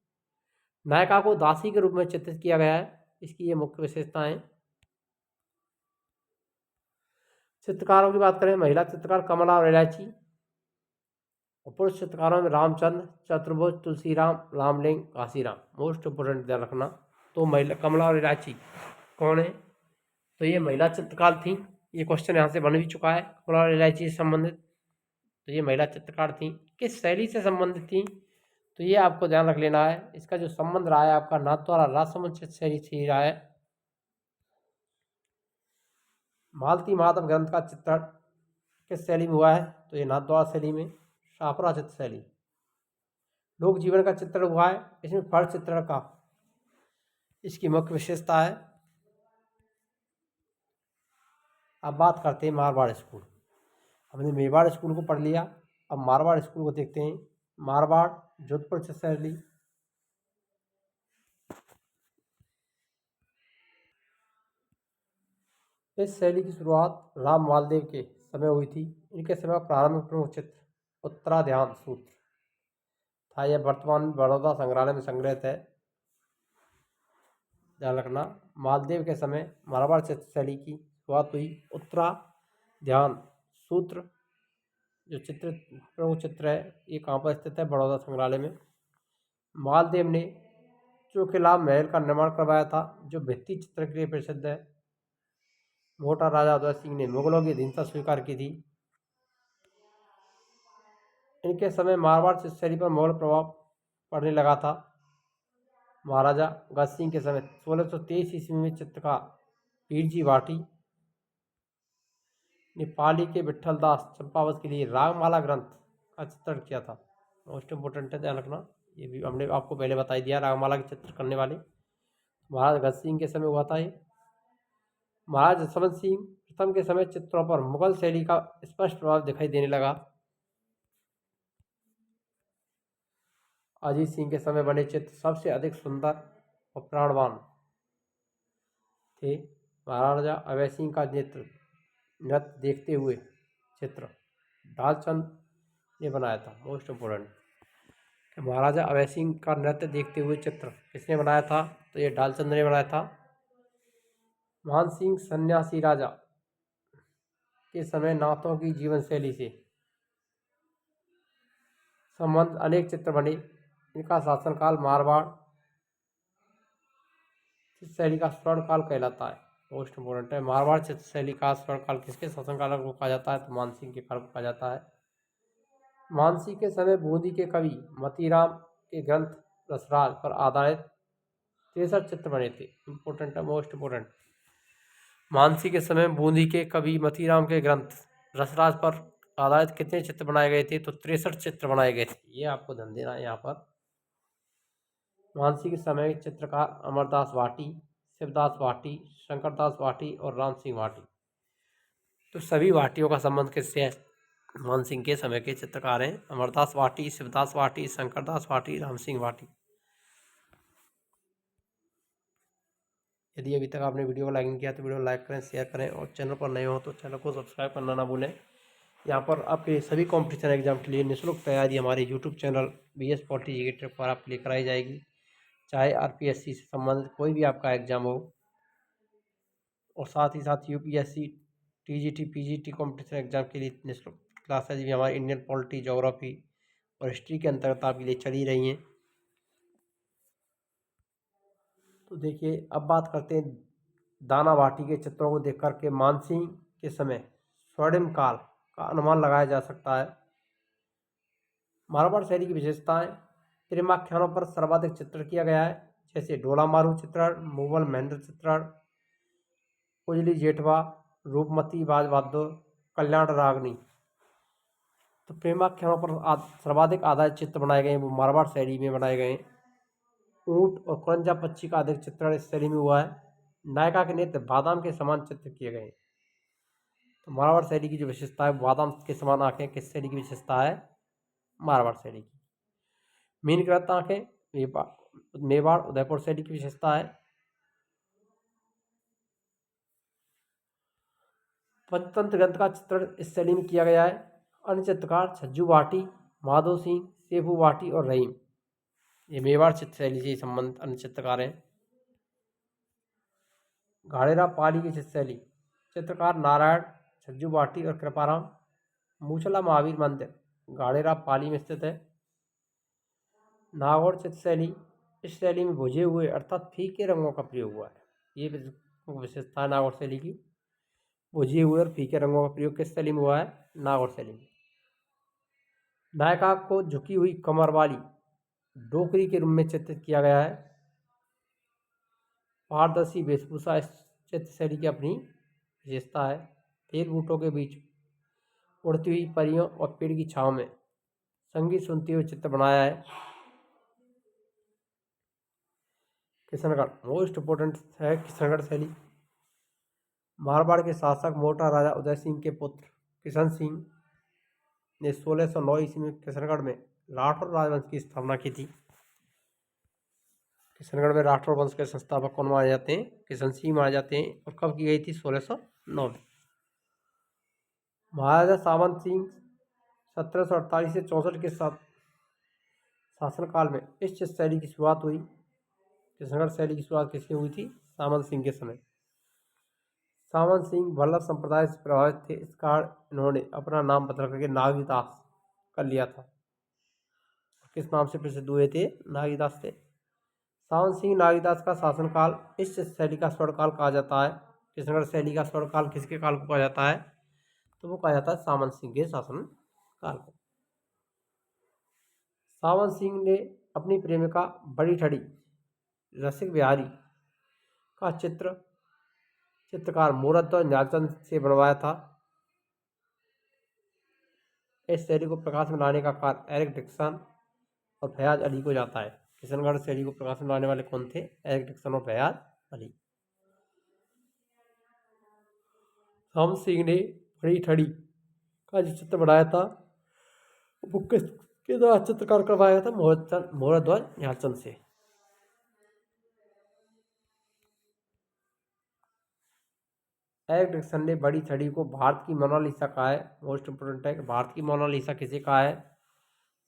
नायिका को दासी के रूप में चित्रित किया गया है, इसकी ये मुख्य विशेषताएं। चित्रकारों की बात करें, महिला चित्रकार कमला और इलायची, और पुरुष चित्रकारों में रामचंद्र, चतुर्भुज, तुलसीराम, रामलिंग, काशीराम। मोस्ट इंपोर्टेंट ध्यान रखना। तो महिला कमला और इलायची कौन है? तो ये महिला चित्रकार थी। ये क्वेश्चन यहाँ से बन भी चुका है, कमला और इलायची से संबंधित। तो ये महिला चित्रकार थी। किस शैली से संबंधित थी? तो ये आपको ध्यान रख लेना है। इसका जो संबंध रहा है आपका नाथद्वारा राजसमंद शैली से ही रहा है। मालती माधव ग्रंथ का चित्रण किस शैली में हुआ है? तो ये नाथद्वारा शैली में, शाहपुरा चित्र शैली। लोक जीवन का चित्रण हुआ है, इसमें फर्श चित्रण का इसकी मुख्य विशेषता है। अब बात करते हैं मारवाड़ स्कूल। हमने मेवाड़ स्कूल को पढ़ लिया, अब मारवाड़ स्कूल को देखते हैं। मारवाड़ जोधपुर चित्रशैली, इस शैली की शुरुआत राम मालदेव के समय हुई थी। इनके समय का प्रारंभिक प्रमुख चित्र उत्तराध्यान सूत्र था। यह वर्तमान में बड़ौदा संग्रहालय में संग्रहित है। ध्यान रखना, मालदेव के समय मारवाड़ चित्र शैली की शुरुआत हुई। उत्तराध्यान सूत्र जो चित्र प्रमुख चित्र है, ये कहाँ पर स्थित है? बड़ौदा संग्रहालय में। मालदेव ने चोखिलाम महल का निर्माण करवाया था, जो भित्ति चित्र के लिए प्रसिद्ध है। मोटा राजा उदय सिंह ने मुगलों की अधीनता स्वीकार की थी। इनके समय मारवाड़ चित्रशैली पर मुगल प्रभाव पड़ने लगा था। महाराजा गज सिंह के समय 1623 ईस्वी में चित्रकार पीरजी भाटी ने पाली के विठल दास चंपावत के लिए रागमाला ग्रंथ का चित्रण किया था। मोस्ट इम्पोर्टेंट है, ध्यान रखना। ये भी हमने आपको पहले बता दिया, रागमाला के चित्र करने वाले महाराज गज सिंह के समय हुआ था ये। महाराज जसवंत सिंह प्रथम के समय चित्रों पर मुगल शैली का स्पष्ट प्रभाव दिखाई देने लगा। अजीत सिंह के समय बने चित्र सबसे अधिक सुंदर और प्राणवान थे। महाराजा अभय सिंह का नृत्य देखते हुए चित्र ढालचंद ने बनाया था। मोस्ट इम्पोर्टेंट, महाराजा अभय सिंह का नृत्य देखते हुए चित्र किसने बनाया था? तो ये ढालचंद ने बनाया था। मान सिंह सन्यासी राजा के समय नाथों की जीवन शैली से संबंध अनेक चित्र बने। इनका शासनकाल मारवाड़ चित्रशैली का स्वर्णकाल कहलाता है। मोस्ट इम्पोर्टेंट है, मारवाड़ चित्रशैली का स्वर्णकाल किसके शासनकाल को कहा जाता है? तो मानसिंह के काल को कहा जाता है। मानसिंह के समय बूंदी के कवि मतीराम के ग्रंथ रसराज पर आधारित 63 चित्र बने थे। इंपॉर्टेंट है, मोस्ट इम्पोर्टेंट। मानसिंह के समय बूंदी के कवि मतीराम के ग्रंथ रसराज पर आधारित कितने चित्र बनाए गए थे? तो 63 चित्र बनाए गए थे। ये आपको ध्यान देना है यहाँ पर। मानसिंह के समय चित्रकार अमरदास भाटी, शिवदास भाटी, शंकरदास भाटी और राम सिंह भाटी। तो सभी भाटियों का संबंध किससे है? मानसिंह के समय के चित्रकार हैं अमरदास भाटी, शिवदास भाटी, शंकरदास भाटी, राम सिंह भाटी। यदि अभी तक आपने वीडियो को लाइक नहीं किया तो वीडियो लाइक करें, शेयर करें और चैनल पर नए हो तो चैनल को सब्सक्राइब करना ना भूलें। यहाँ पर आपके सभी कॉम्पिटिशन एग्जाम के लिए निःशुल्क तैयारी हमारे YouTube channel BS polity GK पर आप लिए कराई जाएगी। चाहे RPSC से संबंधित कोई भी आपका एग्जाम हो, और साथ ही साथ UPSC, TGT, PGT competition exam के लिए निःशुल्क क्लासेज भी हमारी इंडियन पॉलिटी, ज्योग्राफी और हिस्ट्री के अंतर्गत आपके लिए चली रही हैं। तो देखिए, अब बात करते हैं दाना भाटी के चित्रों को देख करके मानसिंह के समय स्वर्णिम काल का अनुमान लगाया जा सकता है। मारवाड़ शैली की विशेषताएं: त्रिमाख्यानों पर सर्वाधिक चित्र किया गया है, जैसे डोला मारू चित्रण, मुगल महेंद्र चित्रण, उजली जेठवा, रूपमती बाज बहादुर, कल्याण रागनी। तो प्रेमाख्यानों पर सर्वाधिक आधारित चित्र बनाए गए हैं, वो मारवाड़ शैली में बनाए गए हैं। ऊंट और कुरंजा पक्षी का अधिक चित्रण इस शैली में हुआ है। नायका के नेत्र बादाम के समान चित्र किए गए हैं। तो मारवाड़ शैली की जो विशेषता है, बादाम के समान आंखें किस शैली की विशेषता है? मारवाड़ शैली की। मीनकृत आंखें मेवाड़ उदयपुर शैली की विशेषता है। पंचतंत्र ग्रंथ का चित्रण इस शैली में किया गया है। अन्य चित्रकार छज्जू भाटी, माधो सिंह, सेफू भाटी और रहीम, ये मेवाड़ चित्र शैली से संबंधित अन्य चित्रकार हैं। घाड़ेरा पाली की चित्र शैली, चित्रकार नारायण, छज्जू भाटी और कृपाराम। मूछला महावीर मंदिर घाड़ेरा पाली में स्थित है। नागौर चित्र शैली, इस शैली में बुझे हुए अर्थात फीके रंगों का प्रयोग हुआ है। ये विशेषता है नागौर शैली की, बुझे हुए और फीके रंगों का प्रयोग किस शैली में हुआ है? नागौर शैली में। नायका को झुकी हुई कमर वाली डोकरी के रूप में चित्रित किया गया है। पारदर्शी वेशभूषा इस चित्र शैली की अपनी विशेषता है। पेड़ बूटों के बीच उड़ती हुई परियों और पेड़ की छांव में संगीत सुनते हुए चित्र बनाया है। किशनगढ़, मोस्ट इम्पोर्टेंट है किशनगढ़ शैली। मारवाड़ के शासक मोटा राजा उदय सिंह के पुत्र किशन सिंह ने 1609 ईस्वी में किशनगढ़ में राठौर राजवंश की स्थापना की थी। किशनगढ़ में राठौर वंश के संस्थापक कौन माने जाते हैं? किशन सिंह माने जाते हैं। और कब की गई थी? 1609 9 में। महाराजा सामंत सिंह 1748 से 64 के साथ शासनकाल में इस चित्र शैली की शुरुआत हुई। किशनगढ़ शैली की शुरुआत किसकी हुई थी? सामंत सिंह के समय। सामंत सिंह वल्लभ संप्रदाय से प्रभावित थे, इस कारण इन्होंने अपना नाम बदल करके नागीदास कर लिया था। किस नाम से प्रसिद्ध हुए थे? नागीदास थे। सावन सिंह नागीदास का शासनकाल इस शैली का स्वर्णकाल कहा जाता है। किशनगढ़ शैली का स्वर्णकाल किसके काल को कहा जाता है? तो वो कहा जाता है सामंत सिंह के शासन काल को। सामंत सिंह ने अपनी प्रेमिका बड़ी ठड़ी रसिक बिहारी का चित्रकार मूर्तध्वज न्यालचंद से बनवाया था। इस शैली को प्रकाश में लाने का कार्य एरिक डिक्सन और फयाज अली को जाता है। किशनगढ़ शैली को प्रकाश में लाने वाले कौन थे? एरिक डिक्सन और फयाज अली। सामंत सिंह ने बड़ी ठड़ी का जो चित्र बनाया था वो किसके द्वारा चित्रकार करवाया था? मूर्तध्वज न्यालचंद से। एरिक डिक्सन ने बड़ी छड़ी को भारत की मोनालिसा कहा है। मोस्ट इंपोर्टेंट है कि भारत की मोनालिसा किसे कहा है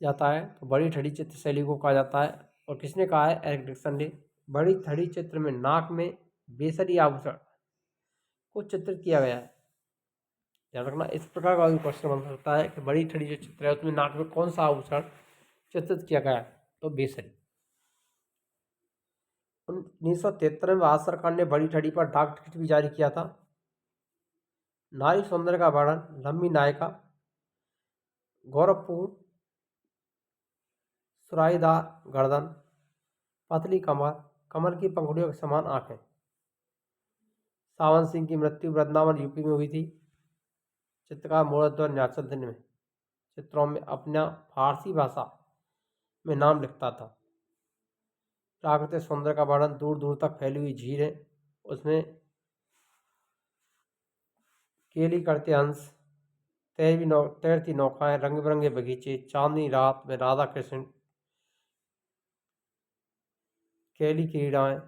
जाता है? तो बड़ी छड़ी चित्र शैली को कहा जाता है। और किसने कहा है? एरिक डिक्सन ने। बड़ी छड़ी चित्र में नाक में बेसरी आभूषण को चित्रित किया गया है। ध्यान रखना, इस प्रकार का भी क्वेश्चन बन सकता है कि बड़ी छड़ी जो चित्र है उसमें नाक में कौन सा आभूषण चित्रित किया गया है? तो बेसरी। 1973 में भारत सरकार ने बड़ी छड़ी पर डाक टिकट भी जारी किया था। नारी सौंदर्य का वर्णन, लंबी नायिका, गौरवपूर्ण सुराहीदार गर्दन, पतली कमर, कमल की पंखुड़ियों के समान आंखें। सावंत सिंह की मृत्यु वृंदावन यूपी में हुई थी। चित्रकार मूर्तध्वज न्यालचंद ने चित्रों में अपना फारसी भाषा में नाम लिखता था। प्राकृतिक सौंदर्य का वर्णन, दूर दूर तक फैली हुई झील है, उसमें केली करते हंस, तैरती नौकाएं, रंग बिरंगे बगीचे, चांदनी रात में राधा कृष्ण, केली क्रीड़ाएं,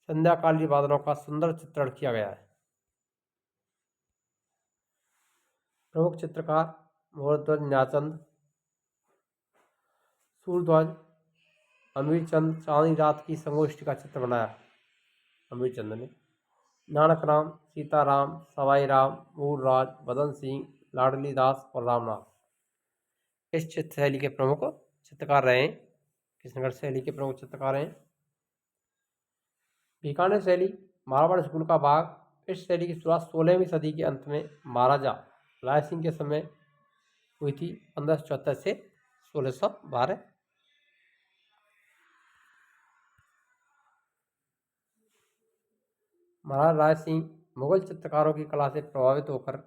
संध्याकालीन बादलों का सुंदर चित्रण किया गया है। प्रमुख चित्रकार मूर्तध्वज न्यालचंद, सूरध्वज, अमीर चंद, चांदनी रात की संगोष्ठी का चित्र बनाया अमीर चंद ने। नानक राम, सीताराम, सवाई राम, मूलराज, बदन सिंह, लाडली दास और रामनाथ इस चित्र शैली के प्रमुख चित्रकार रहे। किशनगढ़ शैली के प्रमुख चित्रकार हैं। बीकानेर शैली मारवाड़ स्कूल का भाग। इस शैली की शुरुआत 16वीं सदी के अंत में महाराजा राय सिंह के समय हुई थी, 1574 से 1612। महाराजा राय सिंह मुगल चित्रकारों की कला से प्रभावित होकर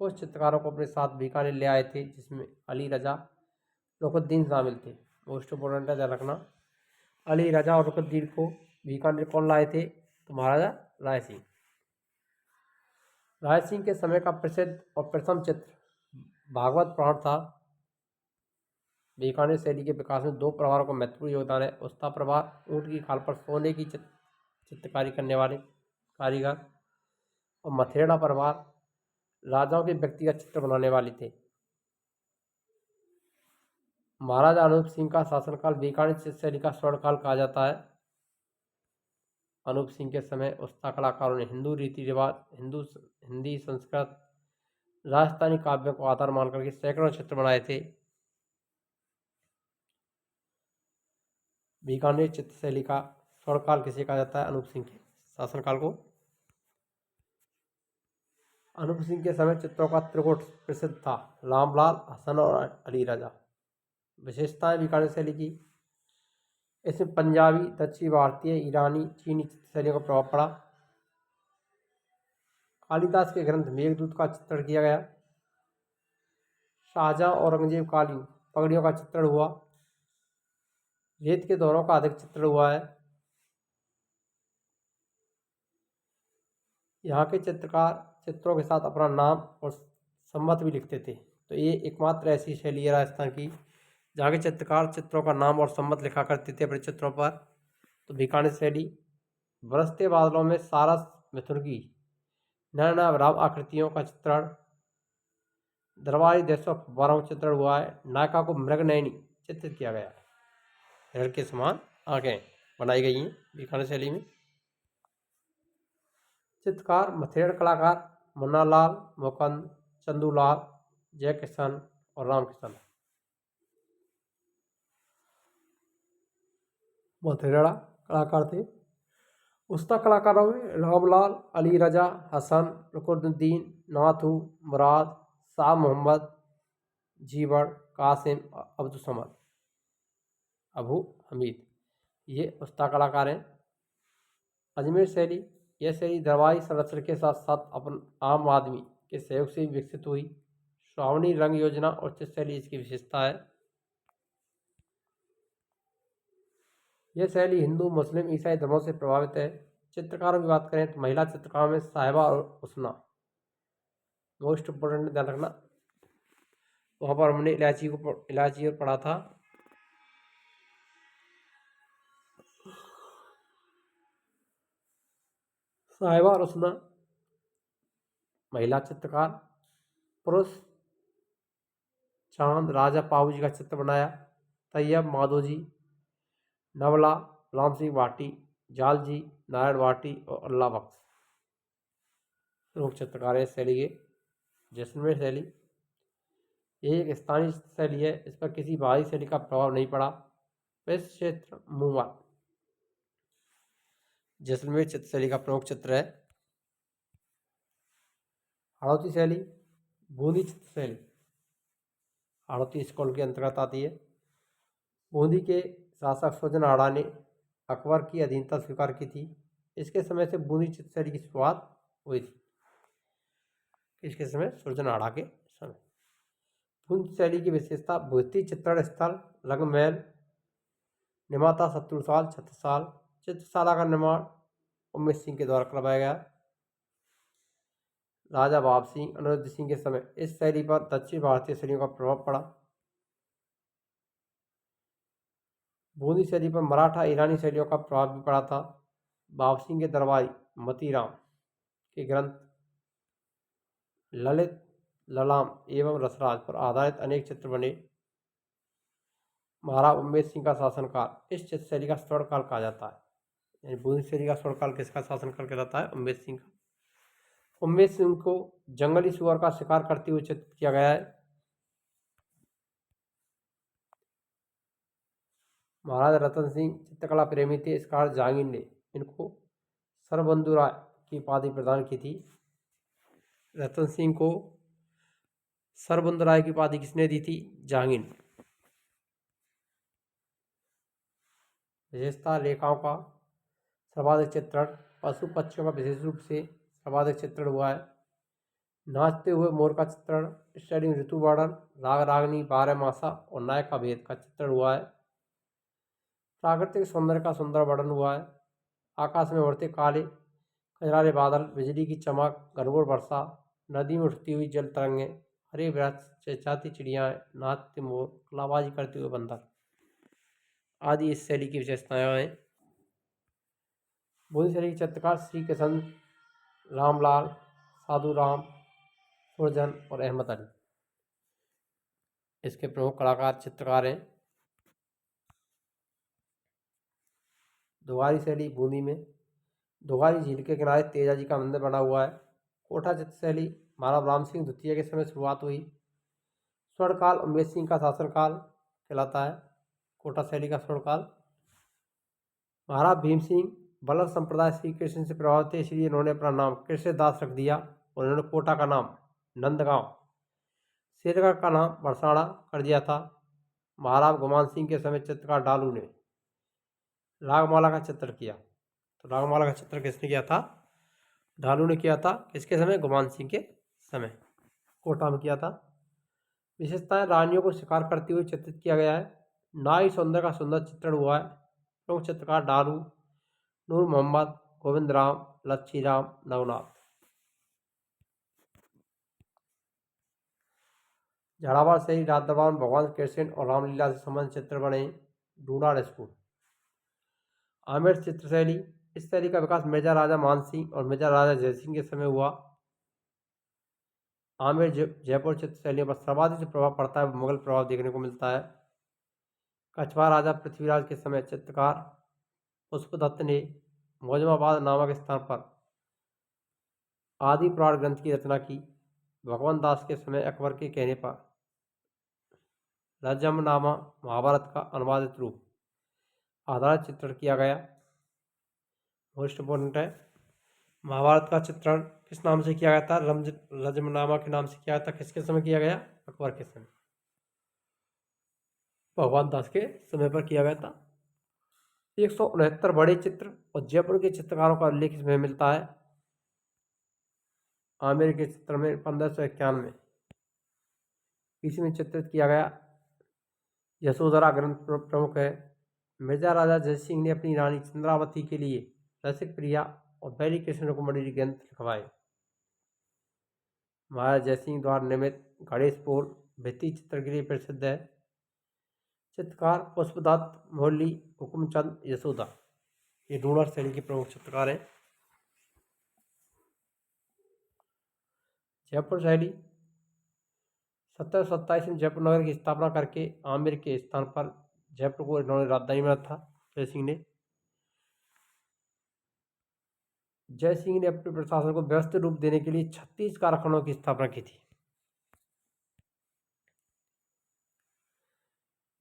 कुछ चित्रकारों को अपने साथ बीकानेर ले आए थे, जिसमें अली रजा, रुकनुद्दीन शामिल थे। मोस्ट इंपोर्टेंट है, ध्यान रखना। अली रजा और रुकनुद्दीन को बीकानेर कौन लाए थे? तो महाराजा राय सिंह। राय सिंह के समय का प्रसिद्ध और प्रथम चित्र भागवत पुराण था। बीकानेर शैली के विकास में दो प्रभारों का महत्वपूर्ण योगदान है। उस्ता प्रभार, ऊँट की खाल पर सोने की चित्रकारी करने वाले कारीगर, और मथेड़ा प्रभार, राजाओं के व्यक्तिगत चित्र बनाने वाले थे। महाराजा अनूप सिंह का शासनकाल बीकानेर चित्र शैली का स्वर्णकाल कहा जाता है। अनूप सिंह के समय उस्ता कलाकारों ने हिंदू रीति रिवाज, हिंदी, संस्कृत, राजस्थानी काव्यों को आधार मान करके सैकड़ों चित्र बनाए थे। बीकानेर चित्र शैली का स्वर्णकाल किसे कहा जाता है? अनूप सिंह के शासनकाल को। अनूप सिंह के समय चित्रों का त्रिकूट प्रसिद्ध था, रामलाल, हसन और अली रजा। विशेषताएं बीकानेर शैली की, इसमें पंजाबी, दक्षिण भारतीय, ईरानी, चीनी चित्र शैलियों का प्रभाव पड़ा। कालिदास के ग्रंथ मेघदूत का चित्रण किया गया। शाहजहां औरंगजेब कालीन पगड़ियों का चित्रण हुआ। रेत के दौरों का अधिक चित्रण हुआ है। यहाँ के चित्रकार चित्रों के साथ अपना नाम और संमत भी लिखते थे। तो ये एकमात्र ऐसी शैली है राजस्थान की जहाँ के चित्रकार चित्रों का नाम और संमत लिखा करते थे अपने चित्रों पर। तो बीकानेर शैली। बरसते बादलों में सारस, मिथुन की नैनाभ्राम आकृतियों का चित्रण, दरबारी दृश्यों का फव्वारों का चित्रण हुआ है। नायिका को मृगनयनी चित्रित किया गया है। हिरण के समान आंखें बनाई गई हैं बीकानेर शैली में। चित्रकार मथेड़ कलाकार मुन्नालाल, मुकुंद, चंदूलाल, जयकिशन और रामकिशन। मथेड़ा कलाकार थे। उस्ताद कलाकारों में रामलाल, अली रजा, हसन, रुकनुद्दीन, नाथू, मुराद, शाह मोहम्मद, जीवड़, कासिम, अब्दुल अबू हमीद, ये उस्ताद कलाकार हैं। अजमेर शैली, यह शैली दरबारी संरचना के साथ साथ अपन आम आदमी के सहयोग से विकसित हुई। श्रावणी रंग योजना और चित्रशैली इसकी विशेषता है। यह शैली हिंदू, मुस्लिम, ईसाई धर्मों से प्रभावित है। चित्रकारों की बात करें तो महिला चित्रकारों में साहिबा और उसना मोस्ट इम्पोर्टेंट ध्यान रखना। वहाँ पर हमने इलायची और पढ़ा था। साहिबा और उसना महिला चित्रकार। पुरुष चांद राजा पाऊ जी का चित्र बनाया। तैयब माधोजी, नवला, राम सिंह भाटी, जालजी, नारायण भाटी और अल्लाह बख्श प्रमुख चित्रकार है इस शैली के। जैसलमेर शैली, ये एक स्थानीय शैली है। इस पर किसी बाहरी शैली का प्रभाव नहीं पड़ा। इस क्षेत्र मुंबा जैसलमेर चित्र शैली का प्रमुख चित्र है। हाड़ौती शैली, बूंदी चित्र शैली हाड़ौती स्कूल के अंतर्गत आती है। बूंदी के शासक सुरजन हाड़ा ने अकबर की अधीनता स्वीकार की थी। इसके समय से बूंदी चित्र शैली की शुरुआत हुई थी। इसके समय सुरजन हाड़ा के समय। बूंदी शैली की विशेषता भूति चित्रण स्थल, रंगमहल, निर्माता शत्रुसाल छत्रसाल। चित्रशाला का निर्माण उमेश सिंह के द्वारा करवाया गया। राजा बाब सिंह, अनिरुद्ध सिंह के समय इस शैली पर दक्षिण भारतीय शैलियों का प्रभाव पड़ा। बूंदी शैली पर मराठा ईरानी शैलियों का प्रभाव भी पड़ा था। बाब सिंह के दरबारी मतीराम के ग्रंथ ललित, ललाम एवं रसराज पर आधारित अनेक चित्र बने। महाराज उमेश सिंह का शासनकाल इस चित्र शैली का स्वर्णकाल कहा जाता है। यानी बूंदी शैली का स्वर्णकाल किसका शासनकाल कहलाता है? उमेश सिंह का। उमेश सिंह को जंगली सुअर का शिकार करते हुए चित्रित किया गया है। महाराज रतन सिंह चित्रकला प्रेमी थे। इस कारण जहांगीर ने इनको सरबंधु राय की उपाधि प्रदान की थी। रतन सिंह को सरबंधु राय की उपाधि किसने दी थी? जहांगीर ने। विशेषता रेखाओं का सर्वाधिक चित्रण, पशु पक्षियों का विशेष रूप से सर्वाधिक चित्रण हुआ है। नाचते हुए मोर का चित्रण, इस शैली में ऋतु वर्णन, राग रागनी, बारह मासा और नायका भेद का चित्रण हुआ है। प्राकृतिक सौंदर्य का सुंदर वर्णन हुआ है। आकाश में उड़ते काले कजरारे बादल, बिजली की चमक, घनघोर वर्षा, नदी में उठती हुई जल तरंगे, हरे वृक्ष, चहचहाती चिड़ियाएं, नाचते मोर, कलाबाजी करते हुए बंदर आदि इस शैली की विशेषताएं हैं। बूंदी शैली के चित्रकार श्री किशन, रामलाल, साधु राम, सुरजन और अहमद अली इसके प्रमुख कलाकार चित्रकार हैं। दुगारी शैली बूंदी में दुगारी झील के किनारे तेजा जी का मंदिर बना हुआ है। कोठा चित्र शैली महाराज राम सिंह द्वितीय के समय शुरुआत हुई। स्वर्णकाल उमेश सिंह का शासनकाल कहलाता है। कोठा शैली का स्वर्णकाल। महाराज भीम सिंह बल्लभ संप्रदाय श्री कृष्ण से प्रभावित थे, इसलिए इन्होंने अपना नाम कृष्णदास रख दिया और इन्होंने कोटा का नाम नंदगांव, शेरगढ़ का नाम बरसाना कर दिया था। महाराज गुमान सिंह के समय चित्रकार डालू ने रागमाला का चित्र किया। तो रागमाला का चित्र किसने किया था? ढालू ने किया था। किसके समय? गुमान सिंह के समय, कोटा में किया था। विशेषताएं रानियों को शिकार करते हुए चित्रित किया गया है। नारी सौंदर्य का सुंदर चित्रण हुआ है। प्रमुख चित्रकार डालू, नूर मोहम्मद, गोविंद राम, लच्छी राम, नवनाथ। झालावाड़ से ही रात दरबार में भगवान कृष्ण और रामलीला से संबंधित चित्र बने। DUDA school. आमेर चित्र शैली, इस शैली का विकास मिर्जा राजा मान सिंह और मिर्जा राजा जय सिंह के समय हुआ। आमेर जयपुर चित्रशैलियों पर सर्वाधिक जो प्रभाव पड़ता है वो मुगल प्रभाव देखने को मिलता है। कछवार राजा पृथ्वीराज के समय चित्रकार पुष्पदत्त ने मौजमाबाद नामक स्थान पर आदि पुराण ग्रंथ की रचना की। भगवान दास के समय अकबर के कहने पर रजमनामा महाभारत का अनुवादित रूप आधारित चित्रण किया गया। मोस्ट इम्पोर्टेंट है, महाभारत का चित्रण किस नाम से किया गया था? रजमनामा के नाम से किया गया था। किसके समय किया गया? अकबर के समय, भगवान दास के समय पर किया गया था। 169 बड़े चित्र और जयपुर के चित्रकारों का उल्लेख इसमें मिलता है। आमेर के चित्र में 1591 ईस्वी में चित्रित किया गया। यशोधरा ग्रंथ प्रमुख है। मिर्जा राजा जयसिंह ने अपनी रानी चंद्रावती के लिए रसिक प्रिया और बैली कृष्ण कुमारी ग्रंथ लिखवाए। महाराजा जयसिंह द्वारा निर्मित गणेश पोल भित्ति चित्र के लिए प्रसिद्ध है। चित्रकार पुष्पदत्त, मोरली, हुकुमचंद, यशोदा ये डूंगर श्रेणी के प्रमुख चित्रकार हैं। जयपुर शैली 1727 में जयपुर नगर की स्थापना करके आमेर के स्थान पर जयपुर को इन्होंने राजधानी बनाया था। जयसिंह ने अपने प्रशासन को व्यवस्थित रूप देने के लिए 36 कारखानों की स्थापना की थी,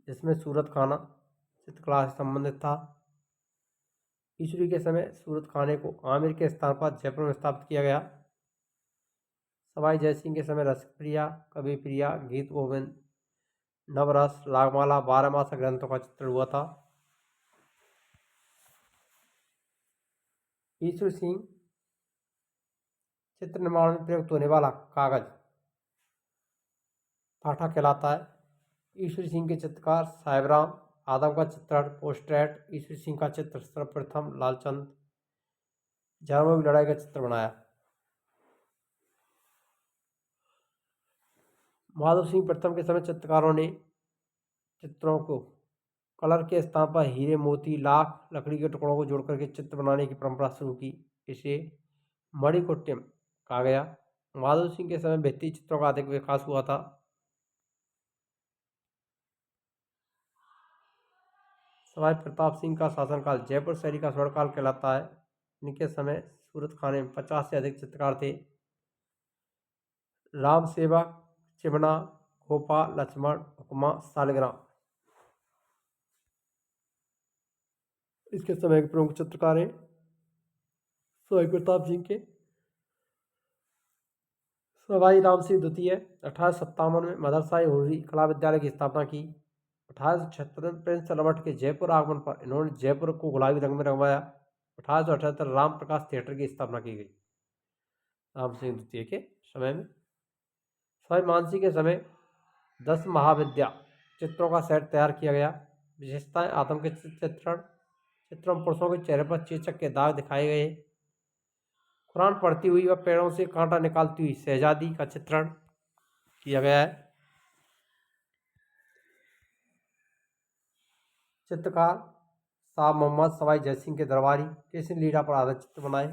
जिसमें सूरत खाना चित्रकला से संबंधित था। ईस्वी के समय सूरत खाने को आमेर के स्थान पर जयपुर में स्थापित किया गया। सवाई जयसिंह के समय रसप्रिया, कवि प्रिया, गीत गोविंद, नवरस, रागमाला, 12 मासा ग्रंथों का चित्रण हुआ था। ईश्वर सिंह चित्र निर्माण में प्रयुक्त होने वाला कागज पाठा कहलाता है। ईश्वर सिंह के चित्रकार साहेबराम आदम का चित्रण पोस्ट्रेट। ईश्वर सिंह का चित्र सर्वप्रथम लालचंद जानवरों की लड़ाई का चित्र बनाया। माधव सिंह प्रथम के समय चित्रकारों ने चित्रों को कलर के स्थान पर हीरे, मोती, लाख, लकड़ी के टुकड़ों को जोड़कर के चित्र बनाने की परंपरा शुरू की। इसे मणिकुट्टियम कहा गया। माधव सिंह के समय भित्ति चित्रों का अधिक विकास हुआ था। सवाई प्रताप सिंह का शासनकाल जयपुर शैली का स्वर्णकाल कहलाता है। इनके समय सूरत खाने में 50 से अधिक चित्रकार थे। राम सेवक, चिमना, गोपाल, लक्ष्मण, हुक्मा, सालिग्राम इसके समय के प्रमुख चित्रकार हैं। सवाई प्रताप सिंह के सवाई राम सिंह द्वितीय 1857 में मदरसा हुर्री कला विद्यालय की स्थापना की। 1876 में प्रिंस रबर्ट के जयपुर आगमन पर इन्होंने जयपुर को गुलाबी रंग में रंगवाया। 1878 राम प्रकाश थिएटर की स्थापना की गई राम सिंह द्वितीय के समय में। सवाई मानसिंह के समय 10 महाविद्या चित्रों का सेट तैयार किया गया। विशेषताएं आत्म के चित्रों में पुरुषों के चेहरे पर चेचक के दाग दिखाए गए। कुरान पढ़ती हुई व पेड़ों से कांटा निकालती हुई शहजादी का चित्रण किया गया है। चित्रकार शाह मोहम्मद सवाई जयसिंह के दरबारी कृष्ण लीला पर आधारित चित्र बनाए।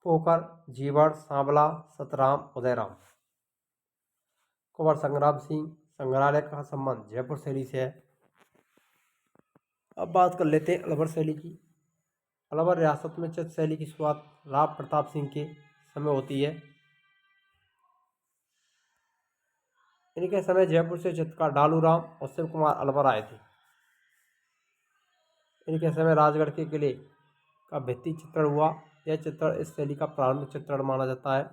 पोकर, जीवड़, सांवला, सतराम, उदयराम। कुंवर संग्राम सिंह संग्रहालय का संबंध जयपुर शैली से है। अब बात कर लेते हैं अलवर शैली की। अलवर रियासत में चित्र शैली की शुरुआत राव प्रताप सिंह के समय होती है। इनके समय जयपुर से चित्रकार डालू राम और शिव कुमार अलवर आए थे। इनके समय राजगढ़ के किले का भित्ति चित्रण हुआ। यह चित्रण इस शैली का प्रारंभिक चित्रण माना जाता है।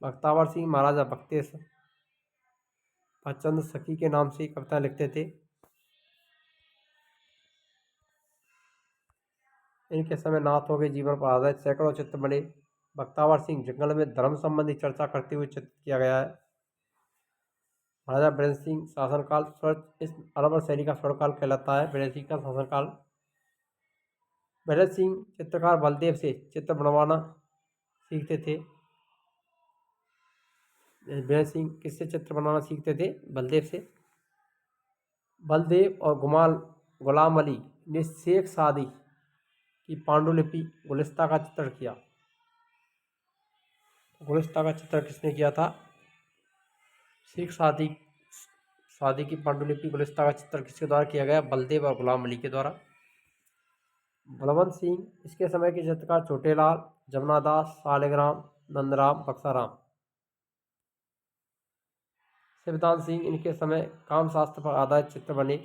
बख्तावर सिंह महाराजा बख्तेश्वर चंद्र सखी के नाम से कविता लिखते थे। इनके समय नाथों के जीवन पर आधारित सैकड़ों चित्र बने। बख्तावर सिंह जंगल में धर्म संबंधी चर्चा करते हुए चित्रित किया गया है। महाराजा बीरेंद्र सिंह शासनकाल इस अलवर शैली का स्वर्णकाल कहलाता है। बीरेंद्र सिंह का शासनकाल। बीरेंद्र सिंह चित्रकार बलदेव से चित्र बनवाना सीखते थे। बीरेंद्र सिंह किससे चित्र बनाना सीखते थे? बलदेव से। बलदेव और गुलाम अली ने शेख सादी की पांडुलिपि गुलिस्ता का चित्रण किया। गुलिस्तान का चित्रण किसने किया था? सिख सादी शादी की पांडुलिपि गुलिस्तान का चित्रण किसके द्वारा किया गया? बलदेव और गुलाम अली के द्वारा। बलवंत सिंह, इसके समय के चित्रकार छोटेलाल, जमुनादास, सालिग्राम, नंदराम, बक्साराम। शिवदान सिंह, इनके समय कामशास्त्र पर आधारित चित्र बने।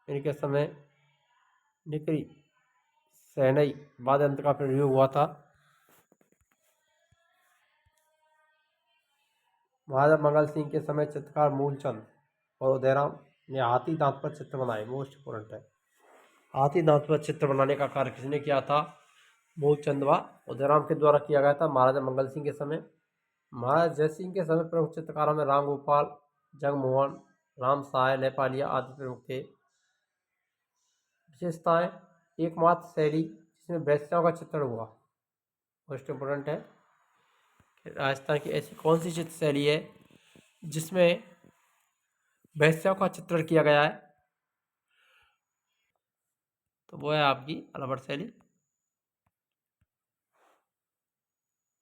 इनके समय निकरी सहनई वाद्य यंत्र का प्रयोग हुआ था। महाराजा मंगल सिंह के समय चित्रकार मूलचंद और उदयराम ने हाथी दांत पर चित्र बनाए। मोस्ट इंपोर्टेंट है। हाथी दांत पर चित्र बनाने का कार्य किसने किया था? मूलचंद व उदयराम के द्वारा किया गया था महाराजा मंगल सिंह के समय। महाराजा जयसिंह के समय प्रमुख चित्रकारों में राम गोपाल, जगमोहन, राम सहाय, नेपालिया आदि प्रमुख थे। विशेषताएं: एकमात्र शैली जिसमें वैश्याओं का चित्रण हुआ। मोस्ट इंपोर्टेंट है। राजस्थान की ऐसी कौन सी चित्र शैली है जिसमें वैश्याओं का चित्रण किया गया है? तो वो है आपकी अलवर शैली।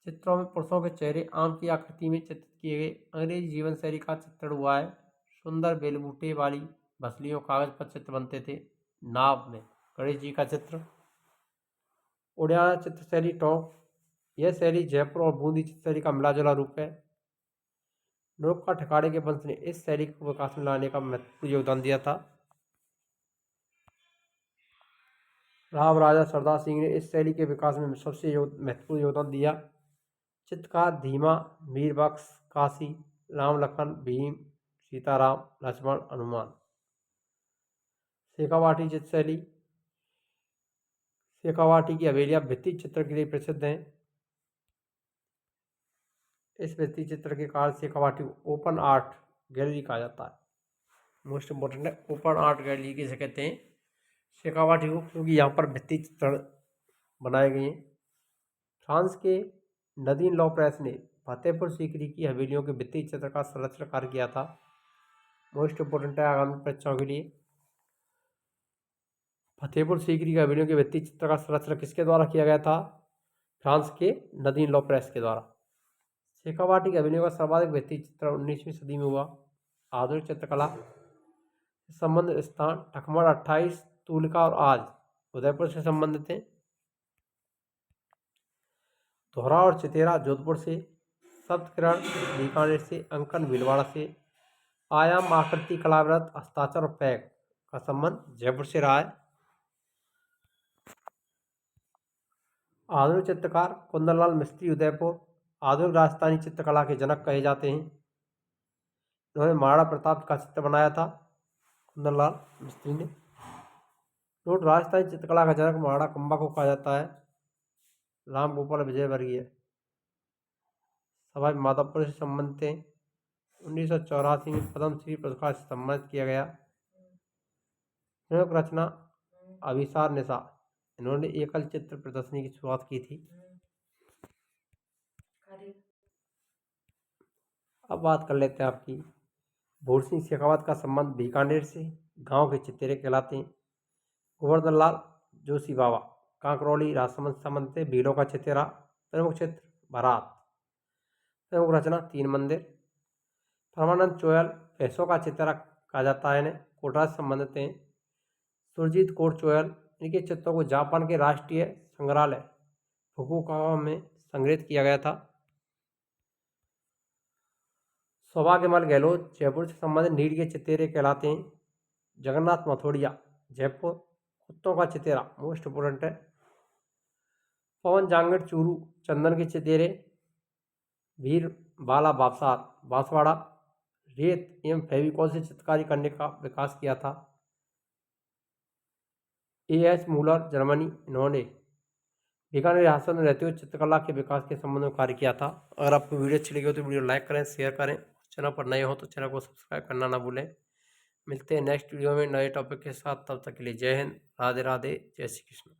चित्रों में पुरुषों के चेहरे आम की आकृति में चित्रित किए गए। अंग्रेजी जीवन शैली का चित्रण हुआ है। सुंदर बेलबूटे वाली मछलियों कागज पर चित्र बनते थे। नाव में गणेश जी का चित्र। उड़िया चित्र शैली टॉप, यह शैली जयपुर और बूंदी चित्र शैली का मिलाजुला रूप है। नोक ठकाड़े के वंश ने इस शैली को विकास में लाने का महत्वपूर्ण योगदान दिया था। राव राजा सरदार सिंह ने इस शैली के विकास में सबसे महत्वपूर्ण योगदान दिया। चित्रकार धीमा, मीरबख्श, काशी, राम लखन, भीम, सीताराम, लक्ष्मण, हनुमान। शेखावाटी चित्र शैली, शेखावाटी की हवेलियां भित्ति चित्र के लिए प्रसिद्ध हैं। इस भित्ति चित्र के कारण शेखावाटी को ओपन आर्ट गैलरी कहा जाता है। मोस्ट इंपोर्टेंट है, ओपन आर्ट गैलरी किसे कहते हैं? शेखावाटी को, क्योंकि यहाँ पर भित्ति चित्र बनाए गए हैं। फ्रांस के नदीन लॉ प्रेस ने फतेहपुर सीकरी की हवेलियों के भित्ति चित्र का संरक्षण कार्य किया था। मोस्ट इंपोर्टेंट है आगामी परीक्षाओं के लिए। फतेहपुर सीकरी की हवेलियों के भित्ति चित्र का संरक्षण किसके द्वारा किया गया था? फ्रांस के नदीन लॉ प्रेस के द्वारा। शेखावाटी की हवेलियों का सर्वाधिक भित्ति चित्र 19वीं सदी में हुआ। आधुनिक चित्रकला संबंधित स्थान ठकमर 28, तुलिका और आज उदयपुर से संबंधित हैं। दोहरा और चितेरा जोधपुर से, सप्तकिरण बीकानेर से, अंकन भीलवाड़ा से। आयाम, आकृति, कलाव्रत, हस्ताक्षर और पैक का संबंध जयपुर से रहा है। आधुनिक चित्रकार कुंदनलाल मिस्त्री उदयपुर आधुनिक राजस्थानी चित्रकला के जनक कहे जाते हैं। उन्होंने महाराणा प्रताप का चित्र बनाया था कुंदनलाल मिस्त्री ने। नोट: राजस्थानी चित्रकला का जनक महाराणा कुंभा को कहा जाता है। राम गोपाल विजयवर्गीय सभा माधवपुर से संबंधित हैं। 1984 में पद्मश्री पुरस्कार से सम्मानित किया गया। प्रमुख रचना अभिसार निशा, इन्होंने एकल चित्र प्रदर्शनी की शुरुआत की थी। अब बात कर लेते हैं आपकी भूर सिंह शेखावत का संबंध बीकानेर से, गांव के चितेरे कहलाते हैं। गोवर्धन लाल जोशी बाबा कांकरौली राजसमंद से संबंधित है। भीलों का चितेरा। प्रमुख क्षेत्र बारात। प्रमुख रचना तीन मंदिर। परमानंद चोयल भैंसों का चितेरा कहा जाता है इन्हें, कोटा से संबंधित हैं। सुरजीत कौर चोयल, इनके चित्रों को जापान के राष्ट्रीय संग्रहालय फुकुओका में संग्रहित किया गया था। सौभाग्यमल गहलोत जयपुर से संबंधित नील के चितेरे कहलाते हैं। जगन्नाथ मथोड़िया जयपुर कुत्तों का चितेरा, मोस्ट इंपोर्टेंट है। पवन जांगड़ चूरू चंदन के चितेरे। वीर बाला बापसार बांसवाड़ा रेत एवं फेविकॉल से चित्रकारी करने का विकास किया था। A.S. मूलर जर्मनी, इन्होंने बीकानेर रियासत में रहते हुए चित्रकला के विकास के संबंध में कार्य किया था। अगर आपको वीडियो अच्छी लगी हो तो वीडियो लाइक करें, शेयर करें। चैनल पर नए हो तो चैनल को सब्सक्राइब करना ना भूलें। मिलते हैं नेक्स्ट वीडियो में नए टॉपिक के साथ। तब तक के लिए जय हिंद, राधे राधे, जय श्री कृष्ण।